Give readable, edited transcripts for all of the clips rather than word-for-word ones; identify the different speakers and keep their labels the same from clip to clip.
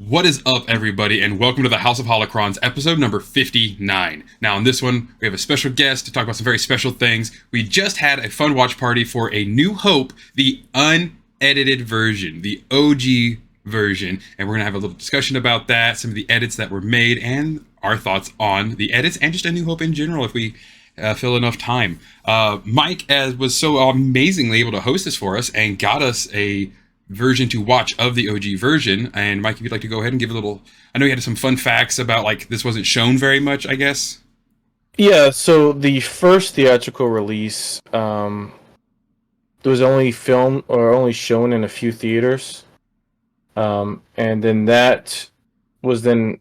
Speaker 1: What is up, everybody, and welcome to the House of Holocrons, episode number 59. Now, on this one, we have a special guest to talk about some very special things. We just had a fun watch party for A New Hope, the unedited version, the OG version, and we're going to have a little discussion about that, some of the edits that were made, and our thoughts on the edits, and just A New Hope in general, if we fill enough time. Mike was so amazingly able to host this for us and got us a version to watch of the OG version. And Mike, if you'd like to go ahead and give a little, I know you had some fun facts about like this wasn't shown very much, I guess.
Speaker 2: Yeah, so the first theatrical release was only filmed or only shown in a few theaters. And then that was then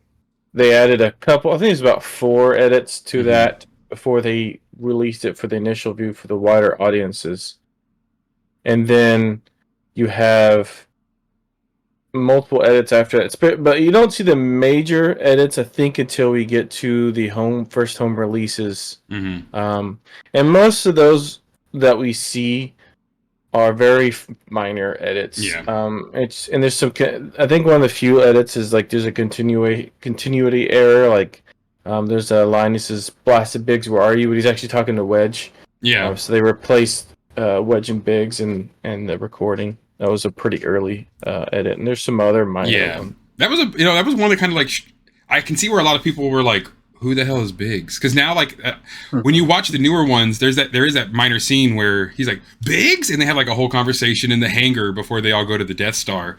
Speaker 2: they added a couple, I think it's about 4 edits to that before they released it for the initial view for the wider audiences. And then you have multiple edits after that, but you don't see the major edits, I think, until we get to the first home releases. And most of those that we see are very minor edits.
Speaker 1: Yeah.
Speaker 2: And there's some. I think one of the few edits is like there's a continuity error. Like there's a line that says "Blasted Biggs, where are you?" But he's actually talking to Wedge.
Speaker 1: Yeah.
Speaker 2: So they replaced Wedge and Biggs in the recording. That was a pretty early edit, and there's some other minor ones.
Speaker 1: That was that was one that kind of like I can see where a lot of people were like, "Who the hell is Biggs?" Because now, like, when you watch the newer ones, there is that minor scene where he's like Biggs, and they have like a whole conversation in the hangar before they all go to the Death Star.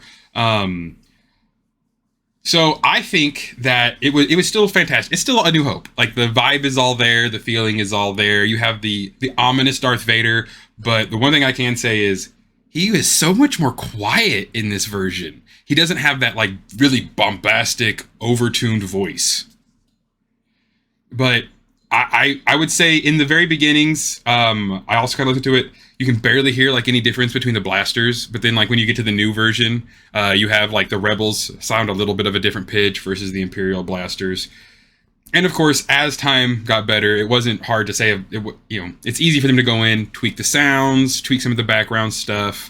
Speaker 1: So I think that it was still fantastic. It's still A New Hope. Like the vibe is all there, the feeling is all there. You have the ominous Darth Vader, but the one thing I can say is he is so much more quiet in this version. He doesn't have that like really bombastic, overtuned voice. But I would say in the very beginnings, I also kind of looked into it. You can barely hear like any difference between the blasters. But then like when you get to the new version, you have like the Rebels sound a little bit of a different pitch versus the Imperial blasters. And of course, as time got better, it wasn't hard to say, it's easy for them to go in, tweak the sounds, tweak some of the background stuff.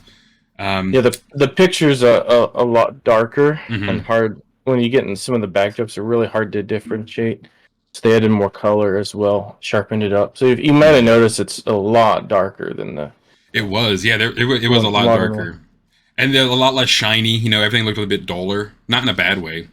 Speaker 2: The pictures are a lot darker and hard. When you get in some of the backdrops, are really hard to differentiate. So they added more color as well, sharpened it up. So you might have noticed it's a lot darker than the...
Speaker 1: It was, yeah, it was a lot darker. And a lot less shiny, everything looked a little bit duller. Not in a bad way.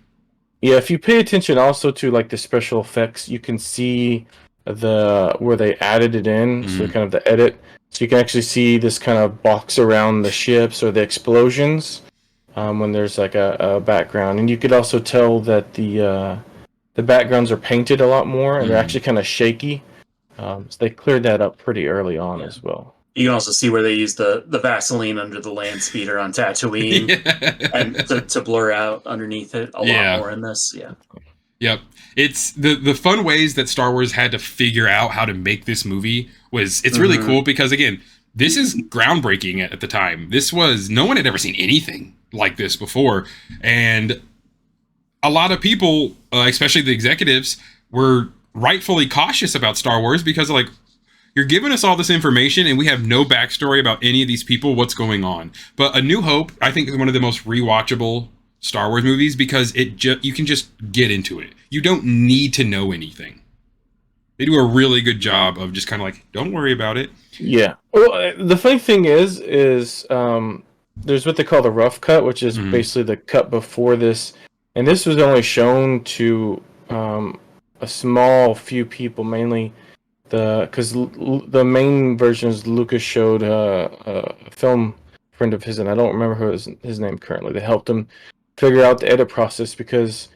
Speaker 2: Yeah, if you pay attention also to like the special effects, you can see where they added it in, so kind of the edit. So you can actually see this kind of box around the ships or the explosions when there's like a background, and you could also tell that the backgrounds are painted a lot more, and they're actually kind of shaky. So they cleared that up pretty early on as well.
Speaker 3: You can also see where they use the Vaseline under the land speeder on Tatooine and to blur out underneath it a lot more in this. Yeah.
Speaker 1: Yep. It's the fun ways that Star Wars had to figure out how to make this movie it's really cool because, again, this is groundbreaking at the time. No one had ever seen anything like this before. And a lot of people, especially the executives, were rightfully cautious about Star Wars because, like, you're giving us all this information and we have no backstory about any of these people, what's going on. But A New Hope, I think, is one of the most rewatchable Star Wars movies because you can just get into it. You don't need to know anything. They do a really good job of just kind of like, don't worry about it.
Speaker 2: Yeah. Well, the funny thing is there's what they call the rough cut, which is basically the cut before this. And this was only shown to a small few people, mainly because the main versions Lucas showed a film friend of his, and I don't remember who his name currently. They helped him figure out the edit process because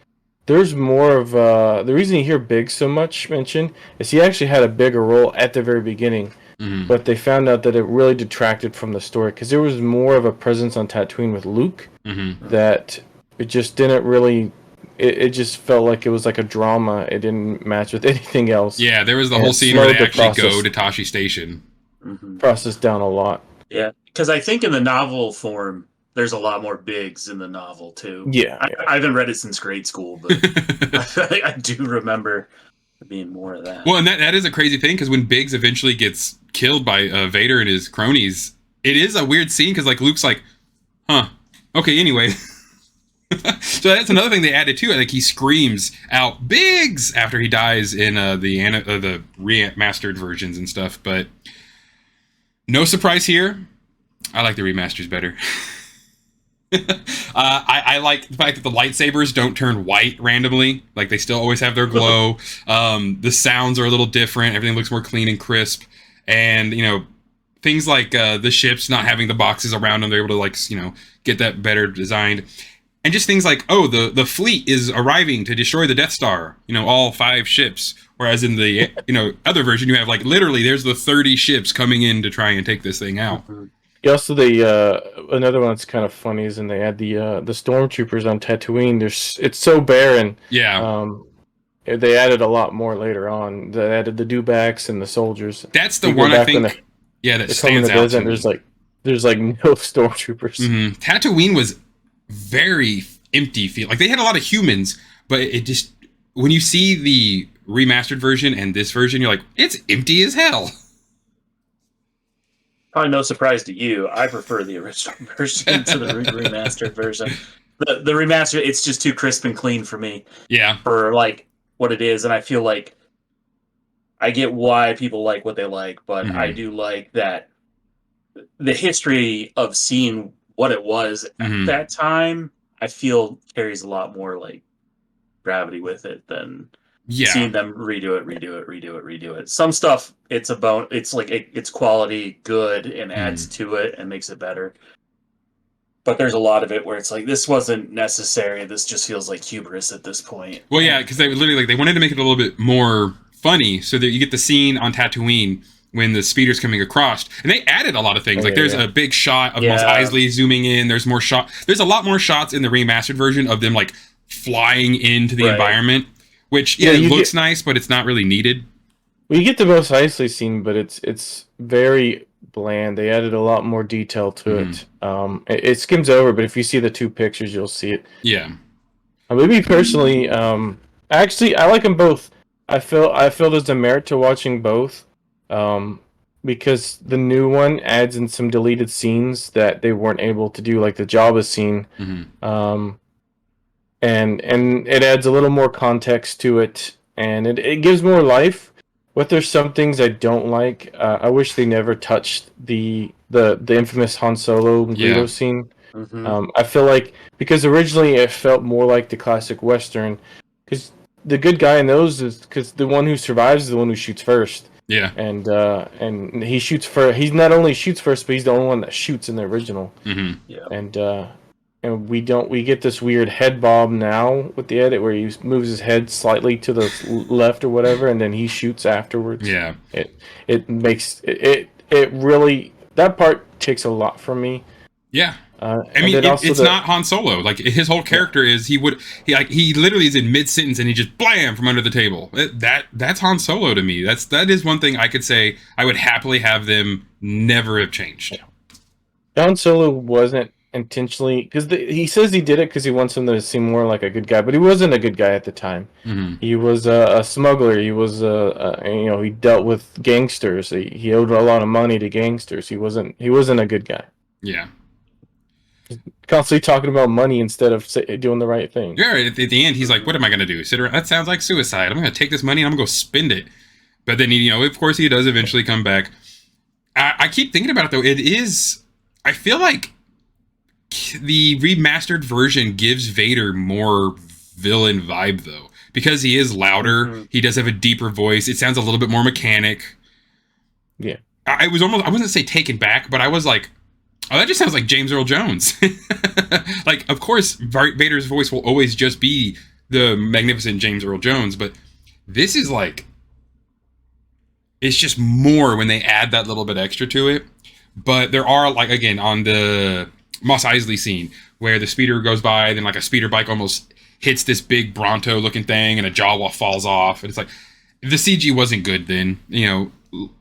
Speaker 2: there's more of the reason you hear Biggs so much mentioned is he actually had a bigger role at the very beginning, but they found out that it really detracted from the story because there was more of a presence on Tatooine with Luke that it just didn't really. It just felt like it was like a drama. It didn't match with anything else.
Speaker 1: Yeah, there was the whole scene where they actually go to Tashi Station.
Speaker 2: Process down a lot.
Speaker 3: Yeah, because I think in the novel form, there's a lot more Biggs in the novel too.
Speaker 2: Yeah,
Speaker 3: I haven't read it since grade school, but I do remember there being more of that.
Speaker 1: Well, and that is a crazy thing because when Biggs eventually gets killed by Vader and his cronies, it is a weird scene because like Luke's like, huh, okay, anyway. So that's another thing they added too. Like he screams out "Biggs" after he dies in the remastered versions and stuff. But no surprise here. I like the remasters better. I like the fact that the lightsabers don't turn white randomly. Like they still always have their glow. The sounds are a little different. Everything looks more clean and crisp. And things like the ships not having the boxes around them, they're able to get that better designed. And just things like, the fleet is arriving to destroy the Death Star. All 5 ships. Whereas in the other version, you have literally there's the 30 ships coming in to try and take this thing out.
Speaker 2: Also, another one that's kind of funny is when they add the stormtroopers on Tatooine. It's so barren.
Speaker 1: Yeah.
Speaker 2: They added a lot more later on. They added the dewbacks and the soldiers.
Speaker 1: That's the one I think. That stands out.
Speaker 2: There's no stormtroopers.
Speaker 1: Mm-hmm. Tatooine was very empty. They had a lot of humans, but it just when you see the remastered version and this version, you're like, it's empty as hell.
Speaker 3: Probably no surprise to you. I prefer the original version to the remastered version. The remaster, it's just too crisp and clean for me.
Speaker 1: Yeah.
Speaker 3: For what it is, and I feel like I get why people like what they like, but I do like that the history of seeing what it was at that time, I feel carries a lot more gravity with it than seeing them redo it. Some stuff it's it's quality good and adds to it and makes it better. But there's a lot of it where it's this wasn't necessary. This just feels like hubris at this point.
Speaker 1: Well, yeah, because they literally they wanted to make it a little bit more funny, so that you get the scene on Tatooine when the speeder's coming across, and they added a lot of things. There's a big shot of Mos Eisley zooming in. There's more shot. There's a lot more shots in the remastered version of them flying into the environment, which it looks nice, but it's not really needed.
Speaker 2: Well, you get the Mos Eisley scene, but it's very bland. They added a lot more detail to it. It skims over, but if you see the 2 pictures, you'll see it.
Speaker 1: Yeah.
Speaker 2: Maybe personally, actually, I like them both. I feel there's a merit to watching both. Because the new one adds in some deleted scenes that they weren't able to do, like the Jabba scene, and it adds a little more context to it, and it gives more life. But there's some things I don't like. I wish they never touched the infamous Han Solo and Greedo scene. I feel like because originally it felt more like the classic Western, because the good guy in those is because the one who survives is the one who shoots first.
Speaker 1: Yeah,
Speaker 2: and he shoots first. He not only shoots first, but he's the only one that shoots in the original.
Speaker 3: Yeah,
Speaker 2: and we get this weird head bob now with the edit where he moves his head slightly to the left or whatever, and then he shoots afterwards.
Speaker 1: Yeah,
Speaker 2: it makes it really, that part takes a lot from me.
Speaker 1: Yeah. I mean, it's not Han Solo. His whole character is he literally is in mid sentence and he just blam from under the table. That's Han Solo to me. That is one thing I could say I would happily have them never have changed.
Speaker 2: Han Solo wasn't intentionally, because he says he did it because he wants him to seem more like a good guy, but he wasn't a good guy at the time. He was a smuggler. He was he dealt with gangsters. He owed a lot of money to gangsters. He wasn't a good guy.
Speaker 1: Yeah.
Speaker 2: Constantly talking about money instead of doing the right thing.
Speaker 1: Yeah, at the end, he's like, what am I going to do? Sit around? That sounds like suicide. I'm going to take this money and I'm going to go spend it. But then, of course, he does eventually come back. I keep thinking about it, though. I feel like the remastered version gives Vader more villain vibe, though. Because he is louder. He does have a deeper voice. It sounds a little bit more mechanic.
Speaker 2: Yeah.
Speaker 1: I wasn't going to say taken back, but I was like, oh, that just sounds like James Earl Jones. Of course, Vader's voice will always just be the magnificent James Earl Jones, but this is it's just more when they add that little bit extra to it. But there are, again, on the Mos Eisley scene, where the speeder goes by, then, a speeder bike almost hits this big Bronto-looking thing, and a Jawa falls off, and it's the CG wasn't good then,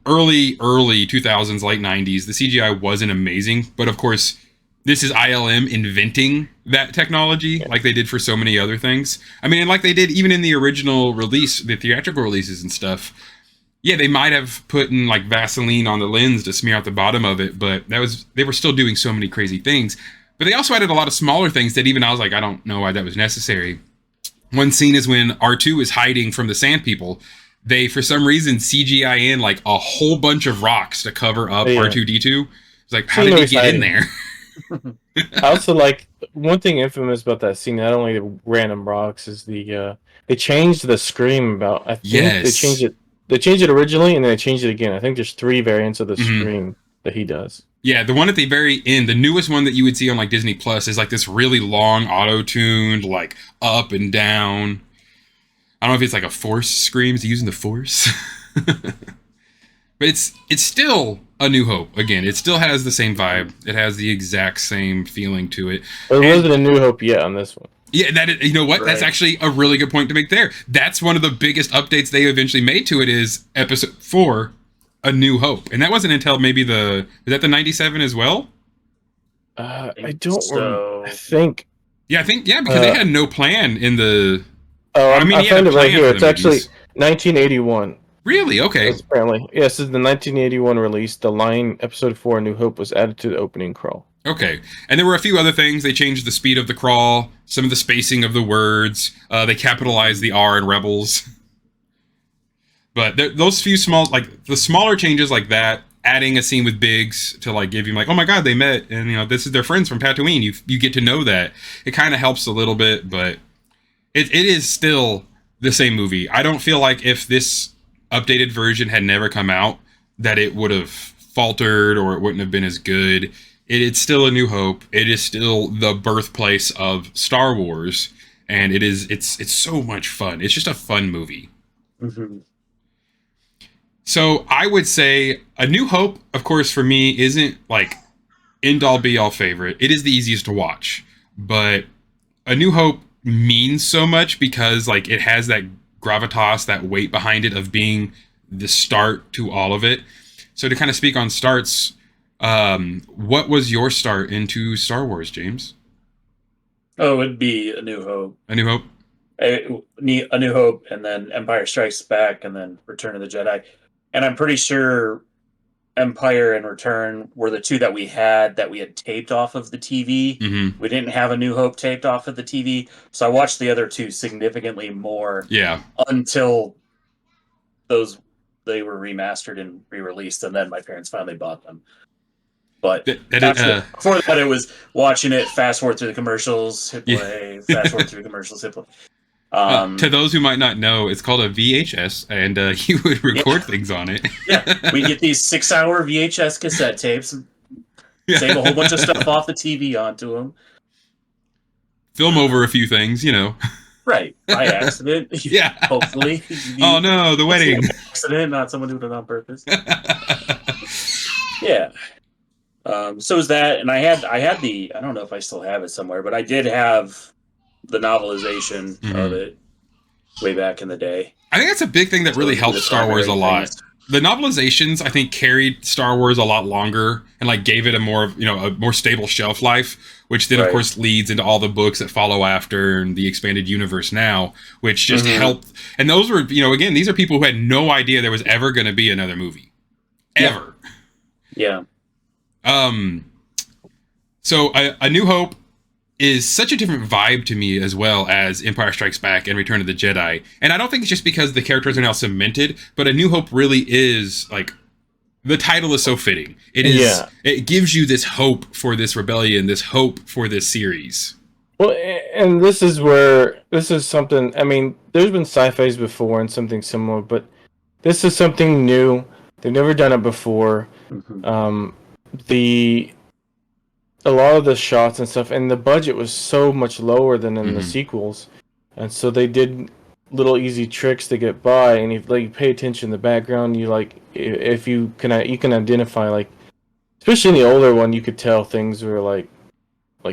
Speaker 1: early 2000s, late 90s, the CGI wasn't amazing, but of course this is ILM inventing that technology like they did for so many other things. I mean, and like they did even in the original release, the theatrical releases and stuff. Yeah, they might have put in Vaseline on the lens to smear out the bottom of it, but they were still doing so many crazy things. But they also added a lot of smaller things that even I was like, I don't know why that was necessary. One scene is when R2 is hiding from the Sand People. They, for some reason, CGI in like a whole bunch of rocks to cover up R2-D2. It's like, how did he get in there?
Speaker 2: I also like one thing infamous about that scene, not only the random rocks, is the they changed the scream about. I think they changed it. They changed it originally, and then they changed it again. I think there's 3 variants of the scream that he does. Yeah,
Speaker 1: the one at the very end, the newest one that you would see on like Disney Plus, is like this really long, auto-tuned, like up and down. I don't know if it's like a force scream. Is he using the force? But it's still A New Hope. Again, it still has the same vibe. It has the exact same feeling to it.
Speaker 2: But it wasn't A New Hope yet on this one.
Speaker 1: Yeah, you know what? Right. That's actually a really good point to make there. That's one of the biggest updates they eventually made to it is episode 4, A New Hope. And that wasn't until maybe was that the 97 as well?
Speaker 2: I don't remember. I think.
Speaker 1: Yeah, because they had no plan in the...
Speaker 2: Oh, I found it right here. It's actually 1981.
Speaker 1: Really? Okay.
Speaker 2: Apparently. Yes, this is the 1981 release. The line episode 4, A New Hope, was added to the opening crawl.
Speaker 1: Okay. And there were a few other things. They changed the speed of the crawl, some of the spacing of the words. They capitalized the R in Rebels. But those few the smaller changes like that, adding a scene with Biggs to like give you like, oh my God, they met. And, this is their friends from Tatooine. You get to know that. It kind of helps a little bit, but it is still the same movie. I don't feel like if this updated version had never come out, that it would have faltered or it wouldn't have been as good. It's still A New Hope. It is still the birthplace of Star Wars, and it's so much fun. It's just a fun movie. Mm-hmm. So I would say A New Hope, of course, for me, isn't like end-all be-all favorite. It is the easiest to watch, but A New Hope means so much because like it has that gravitas, that weight behind it of being the start to all of it. So to kind of speak on starts, what was your start into Star Wars, James?
Speaker 3: Oh, it'd be A New Hope.
Speaker 1: A New Hope?
Speaker 3: A New Hope, and then Empire Strikes Back, and then Return of the Jedi. And I'm pretty sure Empire and Return were the 2 that we had taped off of the TV. Mm-hmm. We didn't have A New Hope taped off of the TV, so I watched the other 2 significantly more.
Speaker 1: Yeah.
Speaker 3: Until they were remastered and re-released, and then my parents finally bought them. But before that, it was watching it, fast forward through the commercials, hit play, fast forward through the commercials, hit play.
Speaker 1: To those who might not know, it's called a VHS, and you would record things on it.
Speaker 3: Yeah, we get these 6-hour VHS cassette tapes, save a whole bunch of stuff off the TV onto them.
Speaker 1: Film over a few things,
Speaker 3: Right, by accident.
Speaker 1: Yeah.
Speaker 3: Hopefully.
Speaker 1: Oh no, the wedding.
Speaker 3: Accident, not someone doing it on purpose. Yeah. So is that, and I had I don't know if I still have it somewhere, but I did have the novelization of it way back in the day.
Speaker 1: I think that's a big thing that really helped Star Wars a lot. The novelizations, I think, carried Star Wars a lot longer and like gave it a more stable shelf life, which then of course leads into all the books that follow after and the expanded universe now, which just helped. And those were, again, these are people who had no idea there was ever going to be another movie, ever.
Speaker 3: Yeah.
Speaker 1: So A New Hope is such a different vibe to me as well as Empire Strikes Back and Return of the Jedi. And I don't think it's just because the characters are now cemented, but A New Hope really is like, the title is so fitting. It is. It gives you this hope for this rebellion, this hope for this series.
Speaker 2: Well, and this is something, I mean, there's been sci-fis before and something similar, but this is something new. They've never done it before. Mm-hmm. A lot of the shots and stuff, and the budget was so much lower than in the sequels, and so they did little easy tricks to get by. And if you pay attention in the background, if you can identify, especially in the older one, you could tell things were like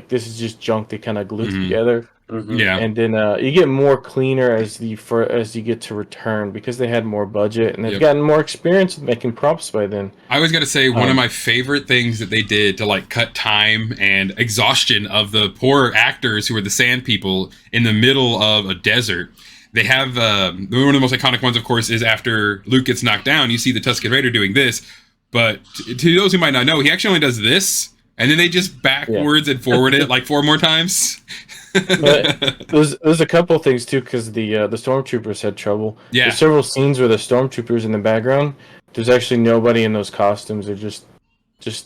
Speaker 2: this is just junk they kind of glued together. Mm-hmm. Yeah, and then you get more cleaner as you get to Return because they had more budget and they've gotten more experience with making props by then.
Speaker 1: I always got to say one of my favorite things that they did to cut time and exhaustion of the poor actors who were the Sand People in the middle of a desert. They have one of the most iconic ones, of course, is after Luke gets knocked down. You see the Tusken Raider doing this, but to those who might not know, he actually only does this And then they just backwards and forward it like 4 more times.
Speaker 2: But there's a couple of things too, because the stormtroopers had trouble.
Speaker 1: Yeah.
Speaker 2: There's several scenes where the stormtroopers in the background, there's actually nobody in those costumes. They're just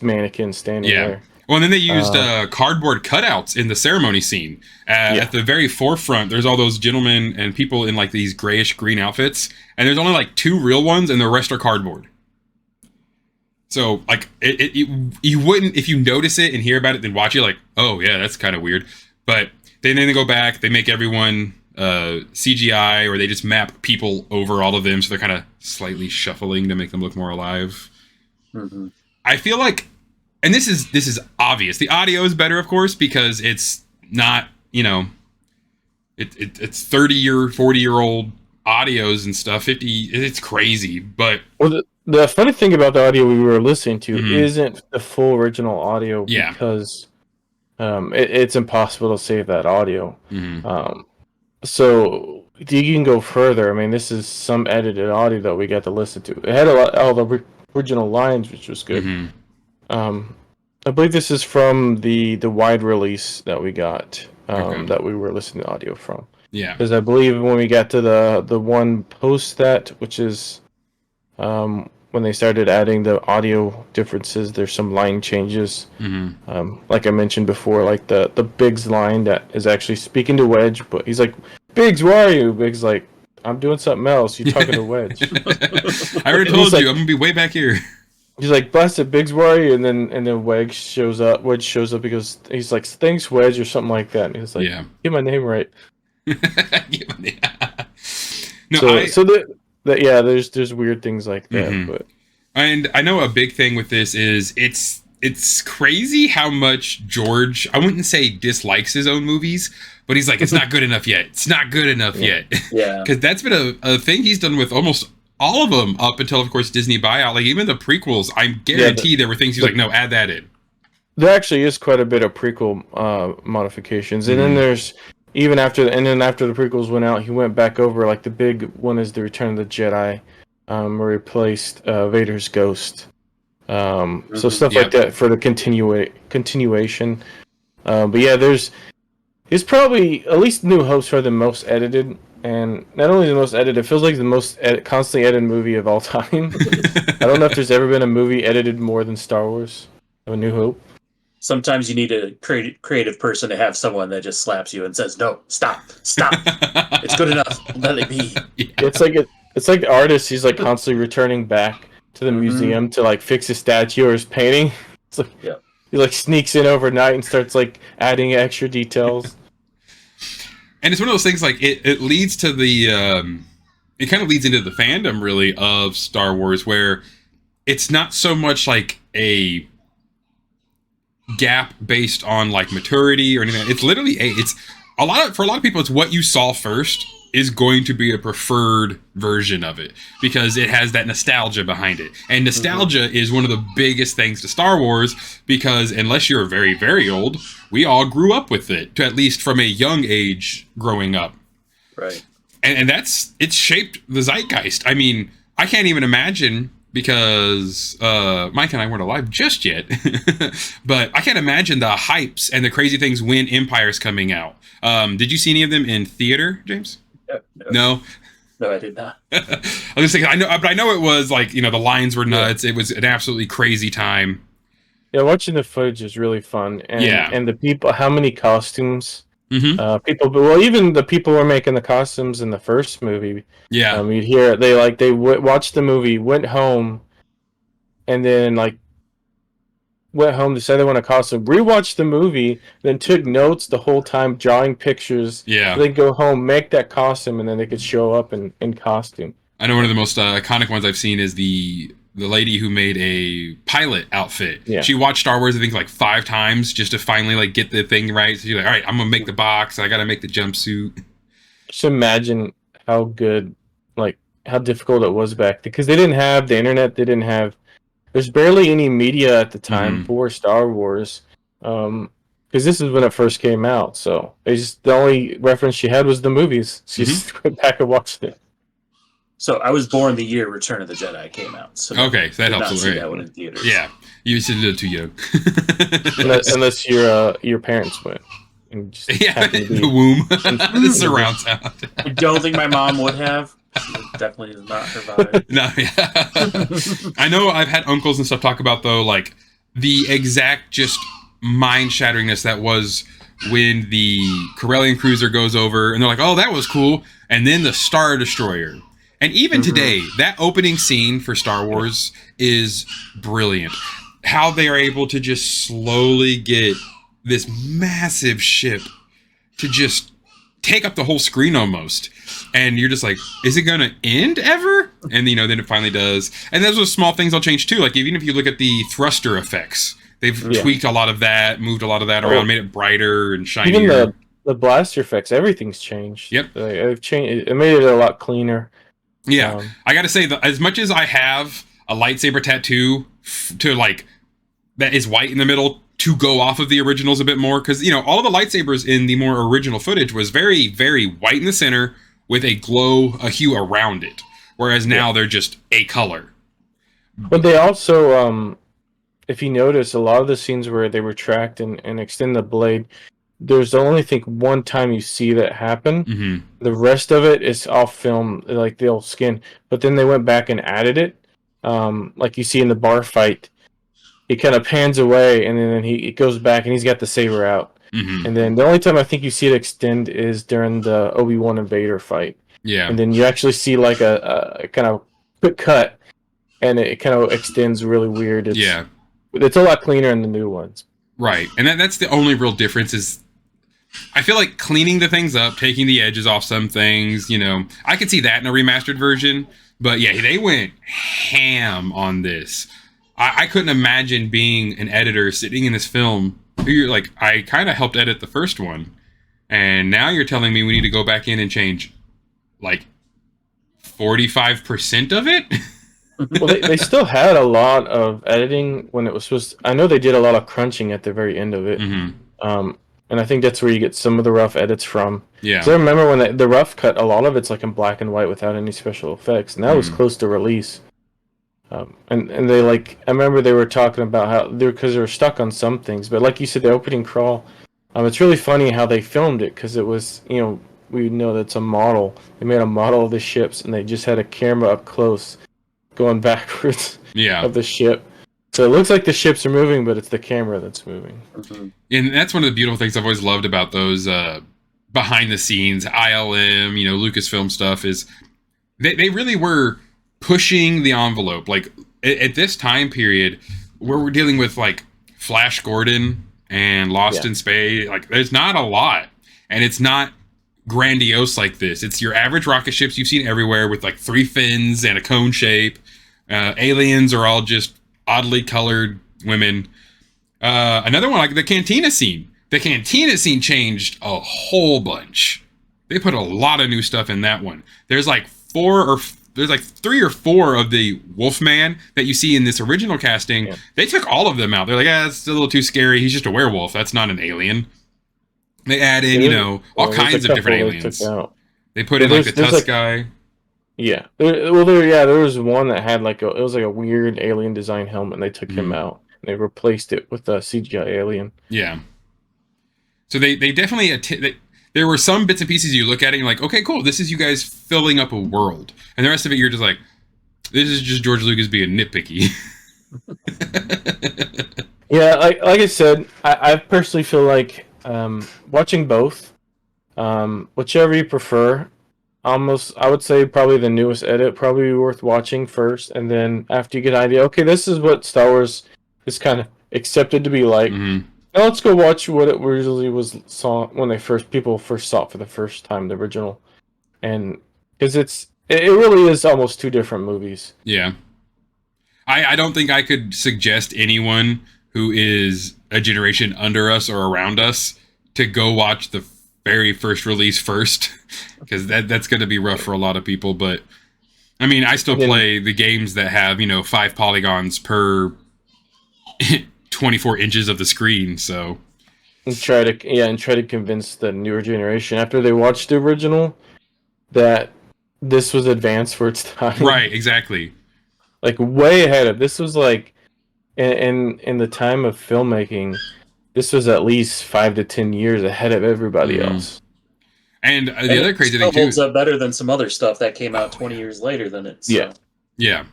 Speaker 2: mannequins standing there.
Speaker 1: Well, and then they used cardboard cutouts in the ceremony scene. At the very forefront, there's all those gentlemen and people in like these grayish green outfits, and there's only like 2 real ones, and the rest are cardboard. So, like, you wouldn't, if you notice it and hear about it, then watch it, like, oh, yeah, that's kind of weird. But then they go back, they make everyone CGI, or they just map people over all of them, so they're kind of slightly shuffling to make them look more alive.
Speaker 3: Mm-hmm.
Speaker 1: I feel like, and this is obvious, the audio is better, of course, because it's not, it's 30-year, 40-year-old audios and stuff, 50, it's crazy, but...
Speaker 2: Well, the funny thing about the audio we were listening to isn't the full original audio because it's impossible to save that audio. So you can go further. I mean, this is some edited audio that we got to listen to. It had all the original lines, which was good. I believe this is from the wide release that we got, that we were listening to audio from.
Speaker 1: Yeah.
Speaker 2: Because I believe when we got to the one post that, which is... when they started adding the audio differences, there's some line changes. Like I mentioned before, like the Biggs line that is actually speaking to Wedge, but he's like, Biggs, where are you? Biggs like, I'm doing something else. You're talking to Wedge.
Speaker 1: I already told you, I'm gonna be way back here.
Speaker 2: He's like, blasted Biggs, where are you? And then Wedge shows up. Because he's like, thanks, Wedge, or something like that. And he's like, get my name right. There's weird things like that, but
Speaker 1: and I know a big thing with this is it's crazy how much George, I wouldn't say dislikes his own movies, but he's like, it's not good enough yet. It's not good enough yet.
Speaker 3: Yeah,
Speaker 1: because that's been a thing he's done with almost all of them up until, of course, Disney buyout. Like even the prequels, I guarantee there were things he's like, no, add that in.
Speaker 2: There actually is quite a bit of prequel modifications, and then there's. Even after the prequels went out, he went back over, like the big one is the Return of the Jedi, replaced Vader's ghost. So stuff like that for the continuation. But yeah, it's probably, at least New Hope's are the most edited, and not only the most edited, it feels like the most constantly edited movie of all time. I don't know if there's ever been a movie edited more than Star Wars or New Hope.
Speaker 3: Sometimes you need a creative person to have someone that just slaps you and says, "No, stop, it's good enough, let it be."
Speaker 2: It's like the artist. He's like constantly returning back to the museum to like fix his statue or his painting. It's like he like sneaks in overnight and starts like adding extra details.
Speaker 1: And it's one of those things like it leads to the it kind of leads into the fandom really of Star Wars, where it's not so much like a gap based on like maturity or anything. It's literally for a lot of people, it's what you saw first is going to be a preferred version of it because it has that nostalgia behind it. And nostalgia is one of the biggest things to Star Wars because unless you're very, very old, we all grew up with it, to at least from a young age growing up.
Speaker 3: Right.
Speaker 1: And it's shaped the zeitgeist. I mean, I can't even imagine, because Mike and I weren't alive just yet, but I can't imagine the hypes and the crazy things when Empire's coming out. Did you see any of them in theater, James? No,
Speaker 3: I did not.
Speaker 1: I was just thinking, I know it was like, the lines were nuts. It was an absolutely crazy time.
Speaker 2: Yeah, watching the footage is really fun, and the people, how many costumes. Even the people who were making the costumes in the first movie. Yeah, you'd hear they watched the movie, went home, and then went home, decided they want a costume, rewatched the movie, then took notes the whole time, drawing pictures. Yeah, they go home, make that costume, and then they could show up in costume.
Speaker 1: I know one of the most iconic ones I've seen is the lady who made a pilot outfit. Yeah. She watched Star Wars, I think, 5 times just to finally get the thing right. So she's like, all right, I'm going to make the box. I got to make the jumpsuit.
Speaker 2: Just imagine how good, how difficult it was back then. Because they didn't have the internet. They didn't have... There's barely any media at the time for Star Wars. Because this is when it first came out. So the only reference she had was the movies. She just went back and watched it.
Speaker 3: So I was born the year Return of the Jedi came out. So
Speaker 1: Okay, so that
Speaker 3: did
Speaker 1: helps.
Speaker 3: not see
Speaker 1: Right.
Speaker 3: that one in theaters.
Speaker 1: Yeah, you said it too young.
Speaker 2: Unless your parents went. And just
Speaker 1: Yeah,
Speaker 2: happened to be
Speaker 1: the womb,
Speaker 2: in
Speaker 1: the surround sound.
Speaker 3: I don't think my mom would have. It definitely is not her vibe.
Speaker 1: No, yeah. I know I've had uncles and stuff talk about though, like the exact just mind shatteringness that was when the Corellian cruiser goes over, and they're like, "Oh, that was cool," and then the Star Destroyer. And even today, that opening scene for Star Wars is brilliant. How they are able to just slowly get this massive ship to just take up the whole screen almost. And you're just like, is it going to end ever? And, you know, then it finally does. And those are small things I'll change too. Like, even if you look at the thruster effects, they've tweaked a lot of that, moved a lot of that around, made it brighter and shinier.
Speaker 2: Even the blaster effects, everything's changed.
Speaker 1: Yep.
Speaker 2: They've changed. It made it a lot cleaner.
Speaker 1: Yeah. I got to say, that as much as I have a lightsaber tattoo to like, that is white in the middle to go off of the originals a bit more, because, you know, all of the lightsabers in the more original footage was very, very white in the center with a hue around it, whereas now they're just a color.
Speaker 2: But they also, if you notice, a lot of the scenes where they retract and extend the blade, there's only, I think, one time you see that happen. The rest of it is off film, like the old skin. But then they went back and added it, like you see in the bar fight. He kind of pans away, and then it goes back, and he's got the saber out. And then the only time I think you see it extend is during the Obi-Wan and Vader fight.
Speaker 1: Yeah.
Speaker 2: And then you actually see like a kind of quick cut, and it kind of extends really weird. It's a lot cleaner in the new ones.
Speaker 1: Right. And that's the only real difference is I feel like cleaning the things up, taking the edges off some things, you know, I could see that in a remastered version. But yeah, they went ham on this. I couldn't imagine being an editor sitting in this film. You're like, I kind of helped edit the first one, and now you're telling me we need to go back in and change like 45% of it.
Speaker 2: Well, they still had a lot of editing when it was supposed to, I know they did a lot of crunching at the very end of it. And I think that's where you get some of the rough edits from.
Speaker 1: Yeah.
Speaker 2: So I remember when the rough cut, a lot of it's like in black and white without any special effects, and that was close to release. And they like, I remember they were talking about how because they were stuck on some things, but like you said, the opening crawl, it's really funny how they filmed it, because it was, you know, we know that's a model. They made a model of the ships, and they just had a camera up close going backwards of the ship. So it looks like the ships are moving, but it's the camera that's moving.
Speaker 1: And that's one of the beautiful things I've always loved about those behind the scenes ILM, you know, Lucasfilm stuff is they really were pushing the envelope. Like at this time period where we're dealing with like Flash Gordon and Lost in Space, like there's not a lot, and it's not grandiose like this. It's your average rocket ships you've seen everywhere with like 3 fins and a cone shape. Aliens are all just oddly colored women. Another one, like the cantina scene. The cantina scene changed a whole bunch. They put a lot of new stuff in that one. There's like 3 or 4 of the Wolfman that you see in this original casting. They took all of them out. They're like, it's a little too scary. He's just a werewolf. That's not an alien. They add in, you know, all kinds of different aliens. They put in like the Tusk guy.
Speaker 2: Yeah. There was one that had like it was like a weird alien design helmet, and they took him out. And they replaced it with a CGI alien. Yeah.
Speaker 1: So they definitely there were some bits and pieces you look at it and you're like, okay, cool, this is you guys filling up a world. And the rest of it you're just like, this is just George Lucas being nitpicky.
Speaker 2: Yeah, like I said, I personally feel like watching both, whichever you prefer. I would say probably the newest edit probably be worth watching first, and then after you get an idea, okay, this is what Star Wars is kind of accepted to be like. Now let's go watch what it originally saw when people first saw it for the first time, the original, and because it really is almost 2 different movies.
Speaker 1: Yeah, I don't think I could suggest anyone who is a generation under us or around us to go watch the very first release first, because that's going to be rough for a lot of people. But I mean, I still play the games that have 5 polygons per 24 inches of the screen. So
Speaker 2: and try to convince the newer generation after they watch the original that this was advanced for its time.
Speaker 1: Right, exactly.
Speaker 2: Like way ahead of this was like in the time of filmmaking, this was at least 5 to 10 years ahead of everybody else.
Speaker 1: And the
Speaker 3: And
Speaker 1: other
Speaker 3: it
Speaker 1: crazy
Speaker 3: still
Speaker 1: thing too.
Speaker 3: holds up better than some other stuff that came out 20 years later than it. So.
Speaker 2: Yeah.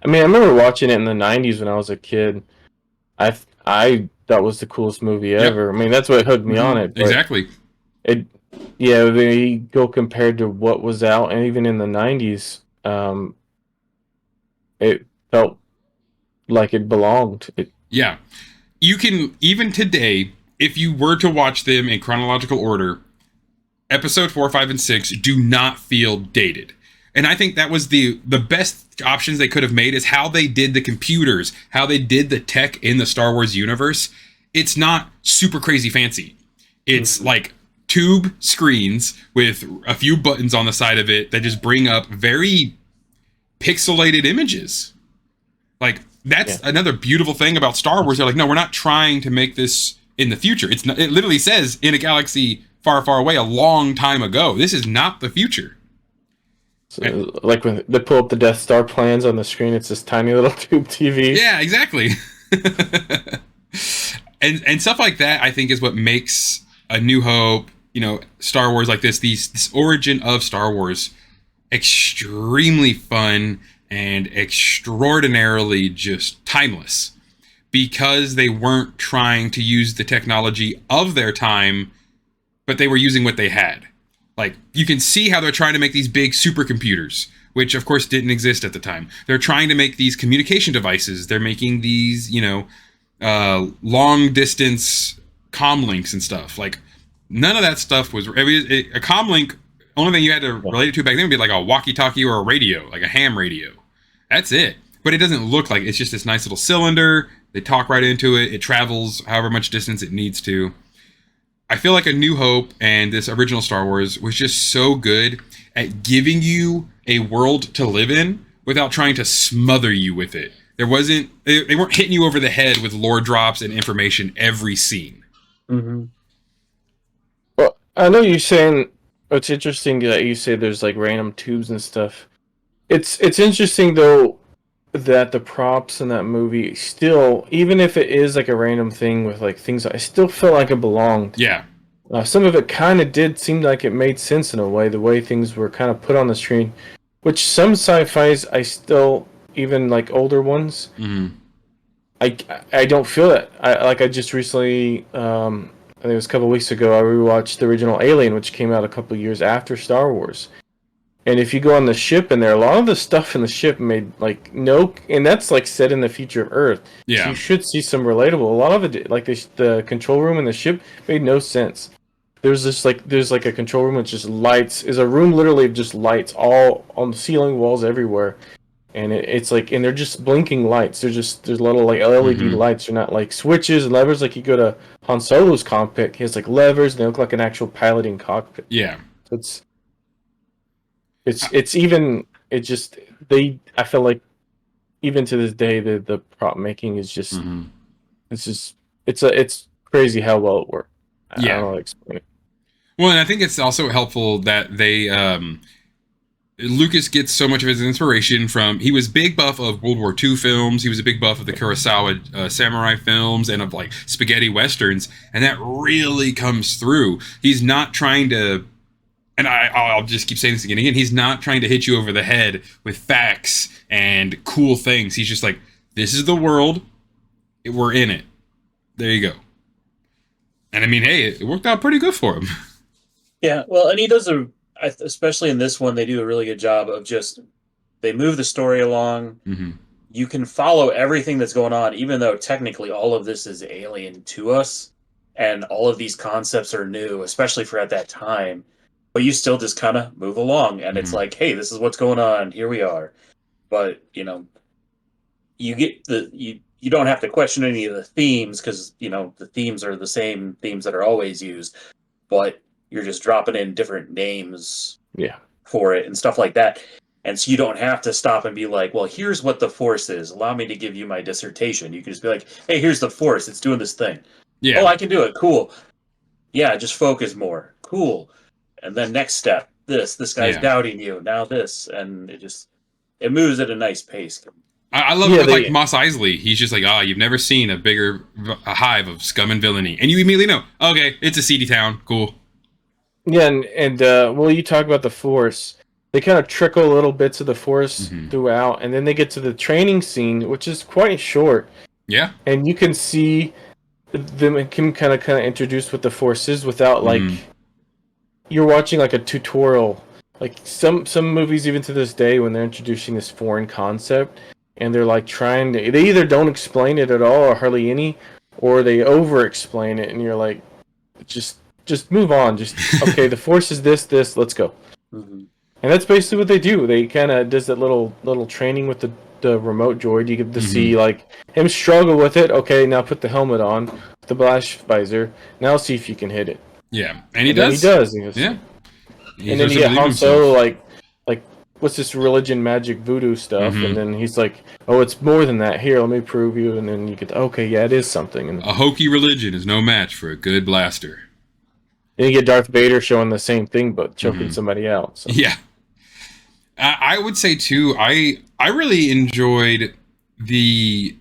Speaker 2: I mean, I remember watching it in the '90s when I was a kid. I that was the coolest movie ever. I mean, that's what hooked me on it. But
Speaker 1: Exactly.
Speaker 2: they go compared to what was out, and even in the '90s, it felt like it belonged.
Speaker 1: Yeah. You can, even today, if you were to watch them in chronological order, episode 4, 5, and 6 do not feel dated. And I think that was the best options they could have made, is how they did the computers, how they did the tech in the Star Wars universe. It's not super crazy fancy. It's like tube screens with a few buttons on the side of it that just bring up very pixelated images. Like, that's another beautiful thing about Star Wars. They're like, no, we're not trying to make this in the future. It's not, it literally says in a galaxy far, far away a long time ago. This is not the future.
Speaker 2: So, like when they pull up the Death Star plans on the screen, it's this tiny little tube TV.
Speaker 1: Yeah, exactly. and stuff like that, I think, is what makes A New Hope, Star Wars like this origin of Star Wars extremely fun and extraordinarily just timeless, because they weren't trying to use the technology of their time, but they were using what they had. Like, you can see how they're trying to make these big supercomputers, which of course didn't exist at the time. They're trying to make these communication devices. They're making these, long distance comm links and stuff. Like, none of that stuff was, a comm link, only thing you had to relate it to back then would be like a walkie-talkie or a radio, like a ham radio. That's it. But it doesn't look like it's just this nice little cylinder. They talk right into it. It travels however much distance it needs to. I feel like A New Hope and this original Star Wars was just so good at giving you a world to live in without trying to smother you with it. There wasn't, they weren't hitting you over the head with lore drops and information every scene.
Speaker 2: Mm-hmm. Well, I know you're saying, it's interesting that you say there's like random tubes and stuff. It's interesting though that the props in that movie still, even if it is like a random thing with like things, I still feel like it belonged.
Speaker 1: Yeah.
Speaker 2: Some of it kind of did seem like it made sense in a way, the way things were kind of put on the screen, which some sci-fis I still, even like older ones, I don't feel it. I just recently, I think it was a couple of weeks ago, I rewatched the original Alien, which came out a couple of years after Star Wars. And if you go on the ship in there, a lot of the stuff in the ship made like and that's like set in the future of Earth.
Speaker 1: Yeah.
Speaker 2: So you should see some relatable. A lot of it, like the control room in the ship, made no sense. There's a control room with just lights. Is a room literally of just lights all on the ceiling, walls everywhere, and it's like, and they're just blinking lights. There's little like LED lights. They're not like switches and levers like you go to Han Solo's cockpit. He has like levers, and they look like an actual piloting cockpit.
Speaker 1: Yeah.
Speaker 2: So it's even, it just, I feel like even to this day the prop making is just it's crazy how well it worked. I don't know how to explain it.
Speaker 1: Well, and I think it's also helpful that they Lucas gets so much of his inspiration from, he was big buff of World War II films, he was a big buff of the Kurosawa samurai films and of like spaghetti westerns, and that really comes through. He's not trying to, and I'll just keep saying this again and again, he's not trying to hit you over the head with facts and cool things. He's just like, this is the world, we're in it. There you go. And I mean, hey, it worked out pretty good for him.
Speaker 3: Yeah, well, and he does especially in this one, they do a really good job of just, they move the story along. You can follow everything that's going on, even though technically all of this is alien to us, and all of these concepts are new, especially for at that time. But you still just kind of move along, and it's like, hey, this is what's going on. Here we are. But you get you don't have to question any of the themes, because the themes are the same themes that are always used, but you're just dropping in different names for it and stuff like that. And so you don't have to stop and be like, well, here's what the Force is. Allow me to give you my dissertation. You can just be like, hey, here's the Force. It's doing this thing. Yeah. Oh, I can do it. Cool. Yeah, just focus more. Cool. And then next step. this guy's doubting you, now this, and it moves at a nice pace.
Speaker 1: I love it with like Mos Eisley. He's just like, you've never seen a bigger hive of scum and villainy, and you immediately know, okay, it's a seedy town, cool.
Speaker 2: Yeah, and well, you talk about the Force. They kind of trickle little bits of the Force throughout, and then they get to the training scene, which is quite short.
Speaker 1: Yeah,
Speaker 2: and you can see them kind of introduced what the Force is without like you're watching like a tutorial. Like some movies, even to this day, when they're introducing this foreign concept, and they're like they either don't explain it at all or hardly any, or they over explain it, and you're like, just move on. Just okay, the Force is this, let's go. And that's basically what they do. They kind of does that little training with the remote droid. You get to see like him struggle with it. Okay, now put the helmet on, the blast visor. Now see if you can hit it.
Speaker 1: Yeah, and he does.
Speaker 2: He does.
Speaker 1: Yeah.
Speaker 2: And then you get Han Solo like what's this religion, magic, voodoo stuff? And then he's like, oh, it's more than that. Here, let me prove you. And then you get, okay, yeah, it is something. And
Speaker 1: a hokey religion is no match for a good blaster.
Speaker 2: Then you get Darth Vader showing the same thing, but choking somebody out. So.
Speaker 1: Yeah. I would say, too, I really enjoyed the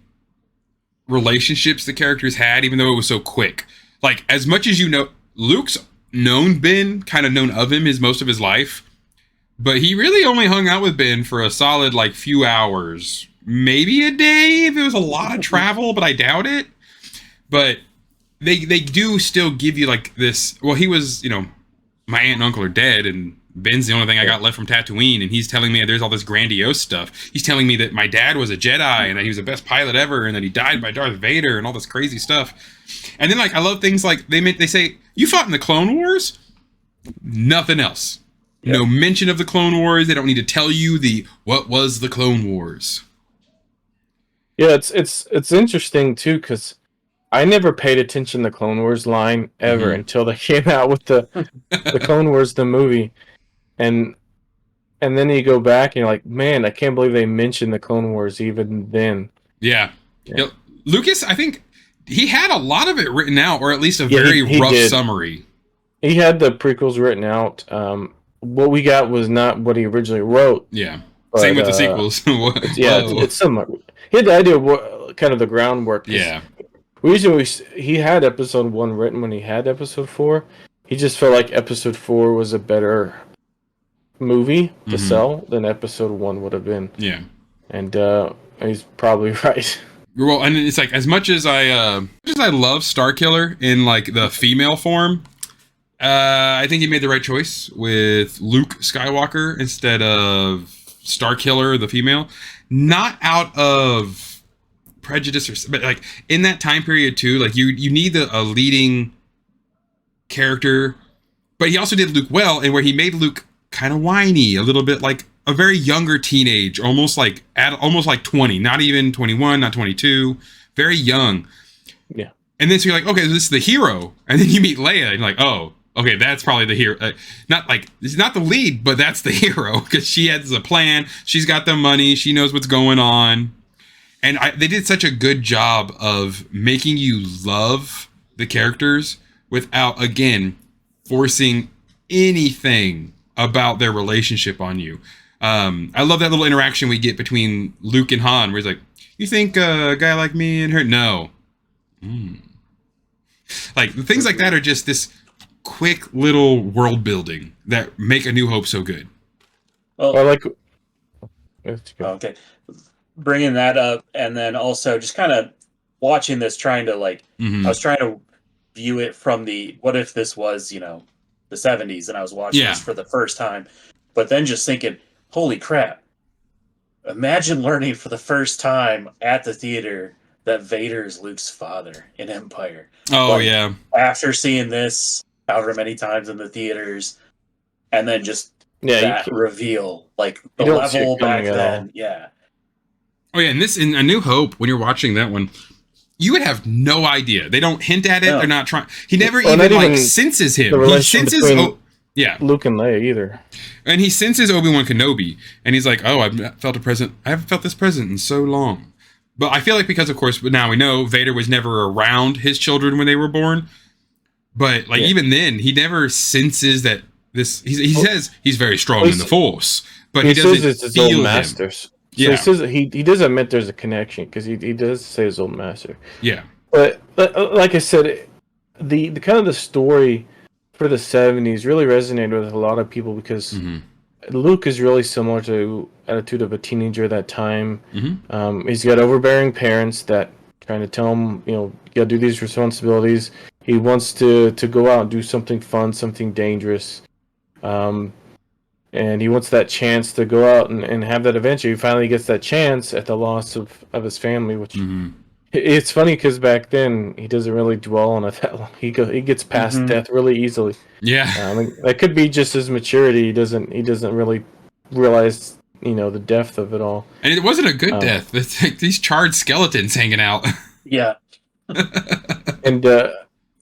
Speaker 1: relationships the characters had, even though it was so quick. Like, as much as you know, Luke's known Ben, kind of known of him most of his life, but he really only hung out with Ben for a solid, like, few hours. Maybe a day if it was a lot of travel, but I doubt it. But they do still give you, like, this... Well, he was, my aunt and uncle are dead, and Ben's the only thing I got left from Tatooine, and he's telling me that there's all this grandiose stuff. He's telling me that my dad was a Jedi, and that he was the best pilot ever, and that he died by Darth Vader, and all this crazy stuff. And then, like, I love things like, they say, you fought in the Clone Wars? Nothing else. Yep. No mention of the Clone Wars. They don't need to tell you what was the Clone Wars.
Speaker 2: Yeah, it's interesting, too, because I never paid attention to the Clone Wars line ever until they came out with the Clone Wars, the movie. And then you go back and you're like, man, I can't believe they mentioned the Clone Wars even then.
Speaker 1: Yeah. Lucas, I think he had a lot of it written out, or at least a very rough summary. He
Speaker 2: had the prequels written out. What we got was not what he originally wrote.
Speaker 1: Yeah. But, same with the sequels.
Speaker 2: It's similar. He had the idea of what kind of the groundwork.
Speaker 1: Yeah.
Speaker 2: He had episode 1 written when he had episode 4. He just felt like episode 4 was a better movie to sell than episode 1 would have been.
Speaker 1: Yeah.
Speaker 2: And he's probably right.
Speaker 1: Well, and it's like, as much as I love Starkiller in like the female form, I think he made the right choice with Luke Skywalker instead of Starkiller, the female. Not out of prejudice, but like in that time period too, like you need a leading character, but he also did Luke well, and where he made Luke kind of whiny, a little bit like a very younger teenage, almost like 20, not even 21, not 22, very young.
Speaker 2: Yeah.
Speaker 1: And then so you're like, okay, this is the hero, and then you meet Leia, and you're like, oh, okay, that's probably the hero. Not like, it's not the lead, but that's the hero, because she has a plan, she's got the money, she knows what's going on. And they did such a good job of making you love the characters without, again, forcing anything about their relationship on you. I love that little interaction we get between Luke and Han, where he's like, you think a guy like me and her? No. Like, things like that are just this quick little world building that make A New Hope so good.
Speaker 3: Well,
Speaker 2: I like...
Speaker 3: Okay. Bringing that up, and then also just kind of watching this, trying to like, I was trying to view it from what if this was, the 70s, and I was watching this for the first time, but then just thinking, holy crap, imagine learning for the first time at the theater that Vader is Luke's father in Empire.
Speaker 1: Oh, yeah.
Speaker 3: After seeing this however many times in the theaters, and then just that reveal, like the level back then. Yeah.
Speaker 1: Oh, yeah, and in A New Hope, when you're watching that one, you would have no idea. They don't hint at it. No. They're not trying. He never even senses him. He senses
Speaker 2: Luke and Leia either.
Speaker 1: And he senses Obi-Wan Kenobi, and he's like, "Oh, I haven't felt this present in so long." But I feel like, because of course now we know Vader was never around his children when they were born. But like even then, he never senses that this. He says he's very strong
Speaker 2: Well,
Speaker 1: in the Force, but
Speaker 2: he
Speaker 1: he doesn't
Speaker 2: says it's his
Speaker 1: feel
Speaker 2: old
Speaker 1: him.
Speaker 2: master. So
Speaker 1: Yeah.
Speaker 2: he says he does admit there's a connection because he does say his old master.
Speaker 1: Yeah.
Speaker 2: But like I said, the kind of the story for the 70s really resonated with a lot of people because
Speaker 1: Mm-hmm.
Speaker 2: Luke is really similar to attitude of a teenager at that time.
Speaker 1: Mm-hmm.
Speaker 2: He's got overbearing parents that trying to tell him, you gotta do these responsibilities. He wants to go out and do something fun, something dangerous. And he wants that chance to go out and have that adventure. He finally gets that chance at the loss of his family, which
Speaker 1: Mm-hmm.
Speaker 2: it's funny because back then he doesn't really dwell on it that long. He gets past death really easily.
Speaker 1: Yeah.
Speaker 2: That could be just his maturity. He doesn't really realize the depth of it all.
Speaker 1: And it wasn't a good death. It's like these charred skeletons hanging out.
Speaker 3: Yeah.
Speaker 2: And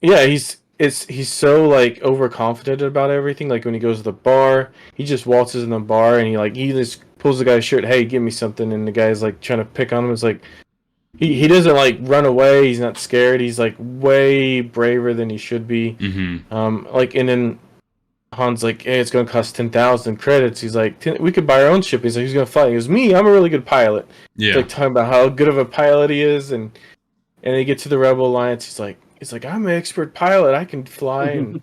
Speaker 2: yeah, he's so like overconfident about everything. Like when he goes to the bar, he just waltzes in the bar and he just pulls the guy's shirt. Hey, give me something. And the guy's like trying to pick on him. It's like he doesn't like run away. He's not scared. He's like way braver than he should be.
Speaker 1: Mm-hmm.
Speaker 2: Like and then Han's like, hey, it's gonna cost 10,000 credits. He's like, we could buy our own ship. He's like, who's gonna fly? He goes, me. I'm a really good pilot.
Speaker 1: Yeah.
Speaker 2: He's like talking about how good of a pilot he is, and they get to the Rebel Alliance. He's like, I'm an expert pilot. I can fly, and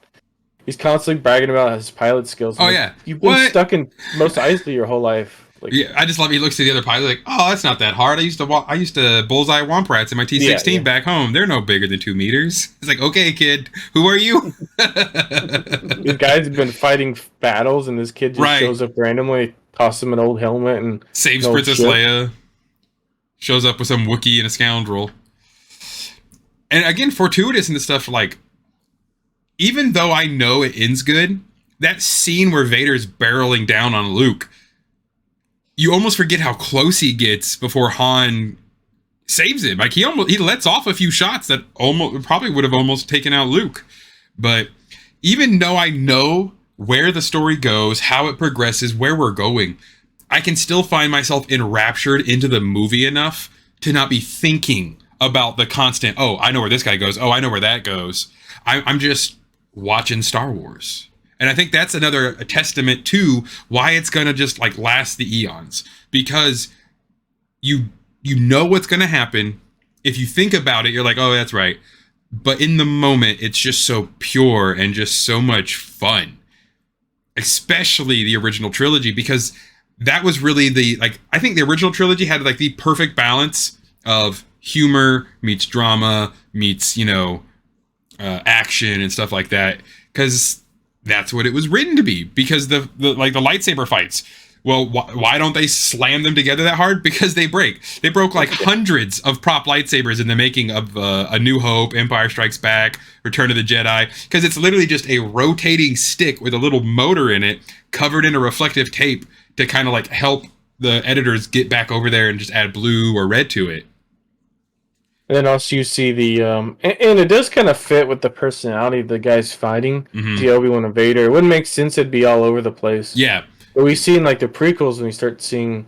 Speaker 2: he's constantly bragging about his pilot skills.
Speaker 1: Oh
Speaker 2: like,
Speaker 1: yeah,
Speaker 2: you've been stuck in Mos Eisley your whole life. Like,
Speaker 1: yeah, I just love. He looks to the other pilot like, oh, that's not that hard. I used to bullseye womp rats in my T-16 back home. They're no bigger than 2 meters. It's like, okay, kid, who are you?
Speaker 2: These guys have been fighting battles, and this kid just shows up randomly, tosses him an old helmet, and
Speaker 1: saves Princess Leia. Shows up with some Wookiee and a scoundrel. And again, fortuitous in the stuff, like, even though I know it ends good, that scene where Vader's barreling down on Luke, you almost forget how close he gets before Han saves him. Like, he lets off a few shots that probably would have almost taken out Luke. But even though I know where the story goes, how it progresses, where we're going, I can still find myself enraptured into the movie enough to not be thinking about the constant, oh, I know where this guy goes. Oh, I know where that goes. I'm just watching Star Wars. And I think that's a testament to why it's going to just like last the eons. Because you know what's going to happen. If you think about it, you're like, oh, that's right. But in the moment, it's just so pure and just so much fun. Especially the original trilogy, because that was really I think the original trilogy had like the perfect balance of humor meets drama meets, action and stuff like that. Because that's what it was written to be. Because the lightsaber fights, well, why don't they slam them together that hard? Because they break. They broke like hundreds of prop lightsabers in the making of A New Hope, Empire Strikes Back, Return of the Jedi. Because it's literally just a rotating stick with a little motor in it covered in a reflective tape to kind of like help the editors get back over there and just add blue or red to it.
Speaker 2: And then also you see the and it does kind of fit with the personality of the guys fighting. The Obi-Wan and Vader. It wouldn't make sense it'd be all over the place.
Speaker 1: Yeah.
Speaker 2: But we see in like the prequels when you start seeing,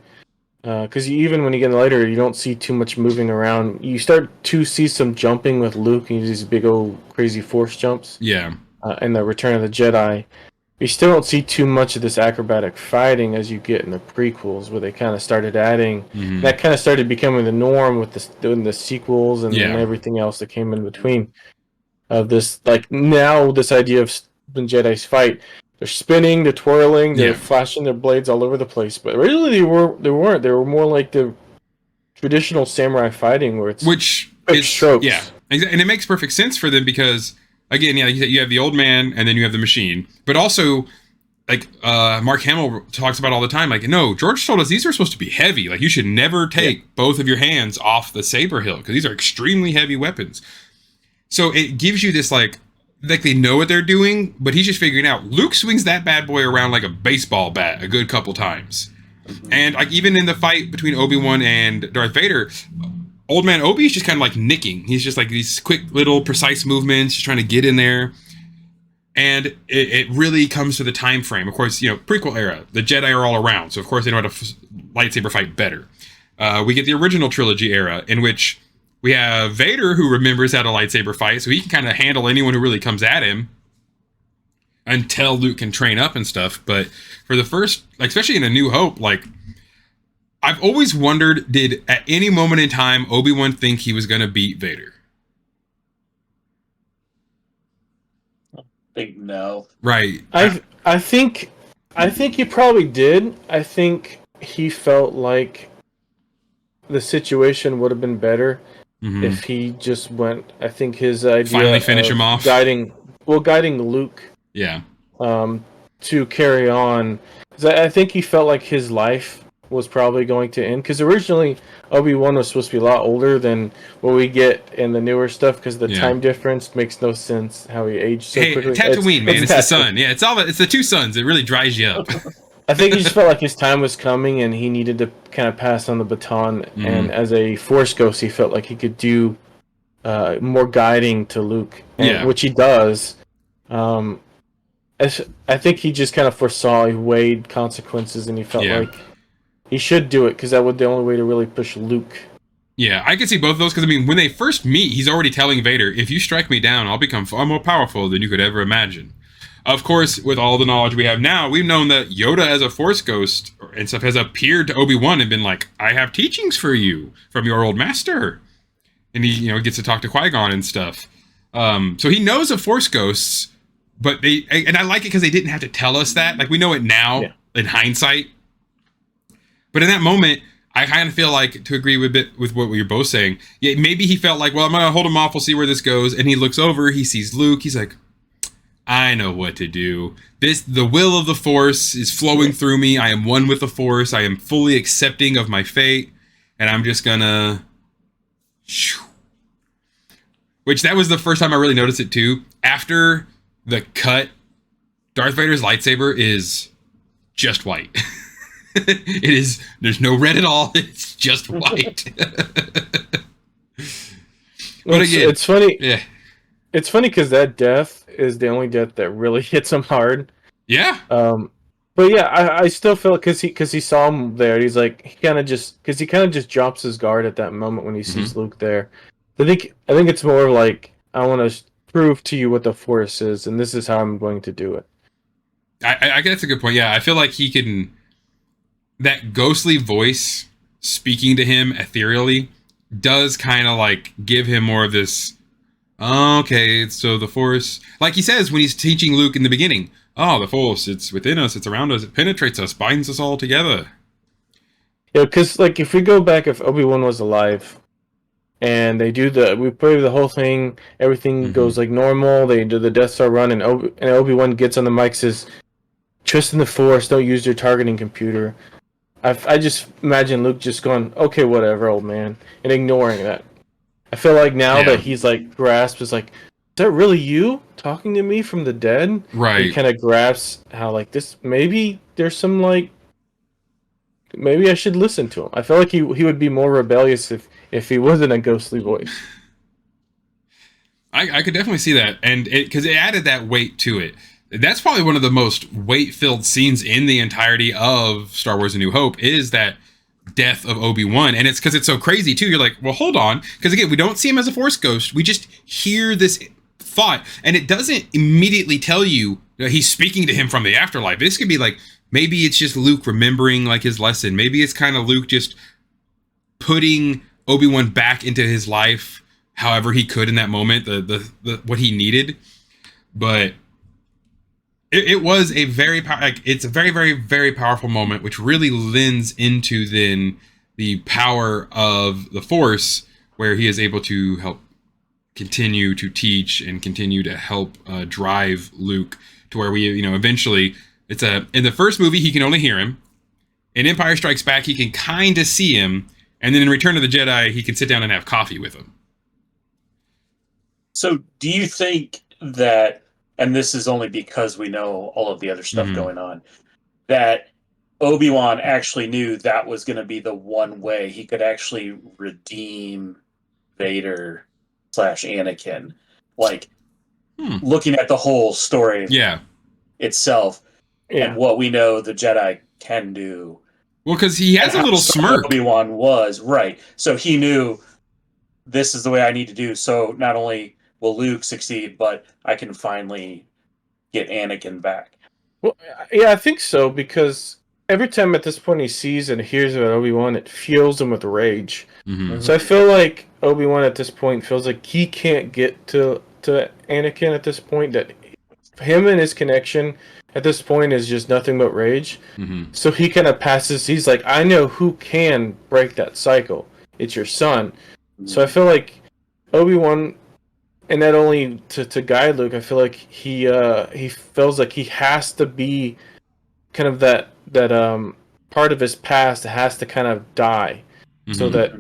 Speaker 2: because even when you get later, you don't see too much moving around. You start to see some jumping with Luke and these big old crazy force jumps.
Speaker 1: Yeah.
Speaker 2: In the Return of the Jedi. You still don't see too much of this acrobatic fighting as you get in the prequels, where they kind of started adding. That kind of started becoming the norm with the sequels and everything else that came in between. Of this, like now, this idea of when Jedi's fight, they're spinning, they're twirling, they're flashing their blades all over the place. But really, they weren't. They were more like the traditional samurai fighting, where it's strokes.
Speaker 1: Yeah, and it makes perfect sense for them because. Again, yeah, you have the old man, and then you have the machine. But also, like Mark Hamill talks about all the time, like, no, George told us these are supposed to be heavy. Like, you should never take both of your hands off the saber hilt because these are extremely heavy weapons. So it gives you this like they know what they're doing, but he's just figuring out. Luke swings that bad boy around like a baseball bat a good couple times, and like even in the fight between Obi-Wan and Darth Vader. Old man Obi is just kind of like nicking. He's just like these quick little precise movements, just trying to get in there. And it really comes to the time frame. Of course, prequel era, the Jedi are all around. So of course they know how to lightsaber fight better. We get the original trilogy era in which we have Vader who remembers how to lightsaber fight. So he can kind of handle anyone who really comes at him. until Luke can train up and stuff. But for the first, like, especially in A New Hope, like, I've always wondered, did at any moment in time Obi-Wan think he was going to beat Vader?
Speaker 3: Big no.
Speaker 1: Right.
Speaker 2: I think he probably did. I think he felt like the situation would have been better if he just went. I think his idea
Speaker 1: finally finish him off,
Speaker 2: guiding Luke,
Speaker 1: yeah,
Speaker 2: to carry on. 'Cause I think he felt like his life was probably going to end, because originally Obi-Wan was supposed to be a lot older than what we get in the newer stuff, because the time difference makes no sense how he aged so quickly.
Speaker 1: Tatooine, man, it's the sun. Yeah, it's the two suns. It really dries you up.
Speaker 2: I think he just felt like his time was coming and he needed to kind of pass on the baton. And as a Force ghost, he felt like he could do more guiding to Luke, which he does. I think he just kind of foresaw, he weighed consequences, and he felt like he should do it because that would be the only way to really push Luke.
Speaker 1: Yeah, I can see both of those, because I mean, when they first meet, he's already telling Vader, "If you strike me down, I'll become far more powerful than you could ever imagine." Of course, with all the knowledge we have now, we've known that Yoda as a Force ghost and stuff has appeared to Obi-Wan and been like, "I have teachings for you from your old master," and he gets to talk to Qui-Gon and stuff. So he knows of Force ghosts, but and I like it because they didn't have to tell us that. Like, we know it now in hindsight. But in that moment, I kind of feel like, to agree with what you're both saying, maybe he felt like, well, I'm going to hold him off, we'll see where this goes. And he looks over, he sees Luke, he's like, I know what to do. The will of the Force is flowing through me. I am one with the Force. I am fully accepting of my fate. And I'm just gonna... Which, that was the first time I really noticed it too. After the cut, Darth Vader's lightsaber is just white. It is. There's no red at all. It's just white. But again,
Speaker 2: it's funny.
Speaker 1: Yeah,
Speaker 2: it's funny because that death is the only death that really hits him hard.
Speaker 1: Yeah.
Speaker 2: But yeah, I still feel, because he saw him there. He's like, he kind of just drops his guard at that moment when he sees Luke there. I think it's more like, I want to prove to you what the Force is, and this is how I'm going to do it.
Speaker 1: I guess that's a good point. Yeah, I feel like he can. That ghostly voice speaking to him ethereally does kind of like give him more of this, okay, so the Force, like he says when he's teaching Luke in the beginning, the Force, it's within us, it's around us, it penetrates us, binds us all together.
Speaker 2: Yeah, because like, if we go back, if Obi-Wan was alive and we play the whole thing, everything goes like normal, they do the Death Star run, and Obi-Wan gets on the mic, says, trust in the Force, don't use your targeting computer. I just imagine Luke just going, okay, whatever, old man, and ignoring that. I feel like now that he's like grasped, is like, is that really you talking to me from the dead?
Speaker 1: Right.
Speaker 2: He kind of grasps how like this, maybe there's some like, maybe I should listen to him. I feel like he would be more rebellious if he wasn't a ghostly voice.
Speaker 1: I could definitely see that, and because it added that weight to it. That's probably one of the most weight-filled scenes in the entirety of Star Wars: A New Hope, is that death of Obi-Wan. And it's because it's so crazy, too. You're like, well, hold on. Because, again, we don't see him as a Force ghost. We just hear this thought. And it doesn't immediately tell you that he's speaking to him from the afterlife. This could be like, maybe it's just Luke remembering like his lesson. Maybe it's kind of Luke just putting Obi-Wan back into his life however he could in that moment, the what he needed. But... It was a it's a very, very, very powerful moment, which really lends into then the power of the Force, where he is able to help continue to teach and continue to help drive Luke to where we, eventually, in the first movie, he can only hear him. In Empire Strikes Back, he can kind of see him. And then in Return of the Jedi, he can sit down and have coffee with him.
Speaker 3: So do you think that, and this is only because we know all of the other stuff going on, that Obi-Wan actually knew that was going to be the one way he could actually redeem Vader / Anakin? Like, looking at the whole story itself and what we know the Jedi can do.
Speaker 1: Well, because he has a little smirk.
Speaker 3: Obi-Wan was, right. So he knew, this is the way I need to do. So not only will Luke succeed, but I can finally get Anakin back.
Speaker 2: Well, yeah, I think so, because every time at this point he sees and hears about Obi-Wan, it fuels him with rage.
Speaker 1: Mm-hmm.
Speaker 2: So I feel like Obi-Wan at this point feels like he can't get to Anakin at this point, that him and his connection at this point is just nothing but rage.
Speaker 1: Mm-hmm.
Speaker 2: So he kind of passes, he's like, I know who can break that cycle. It's your son. So I feel like Obi-Wan, and not only to guide Luke, I feel like he feels like he has to be kind of that part of his past that has to kind of die, so that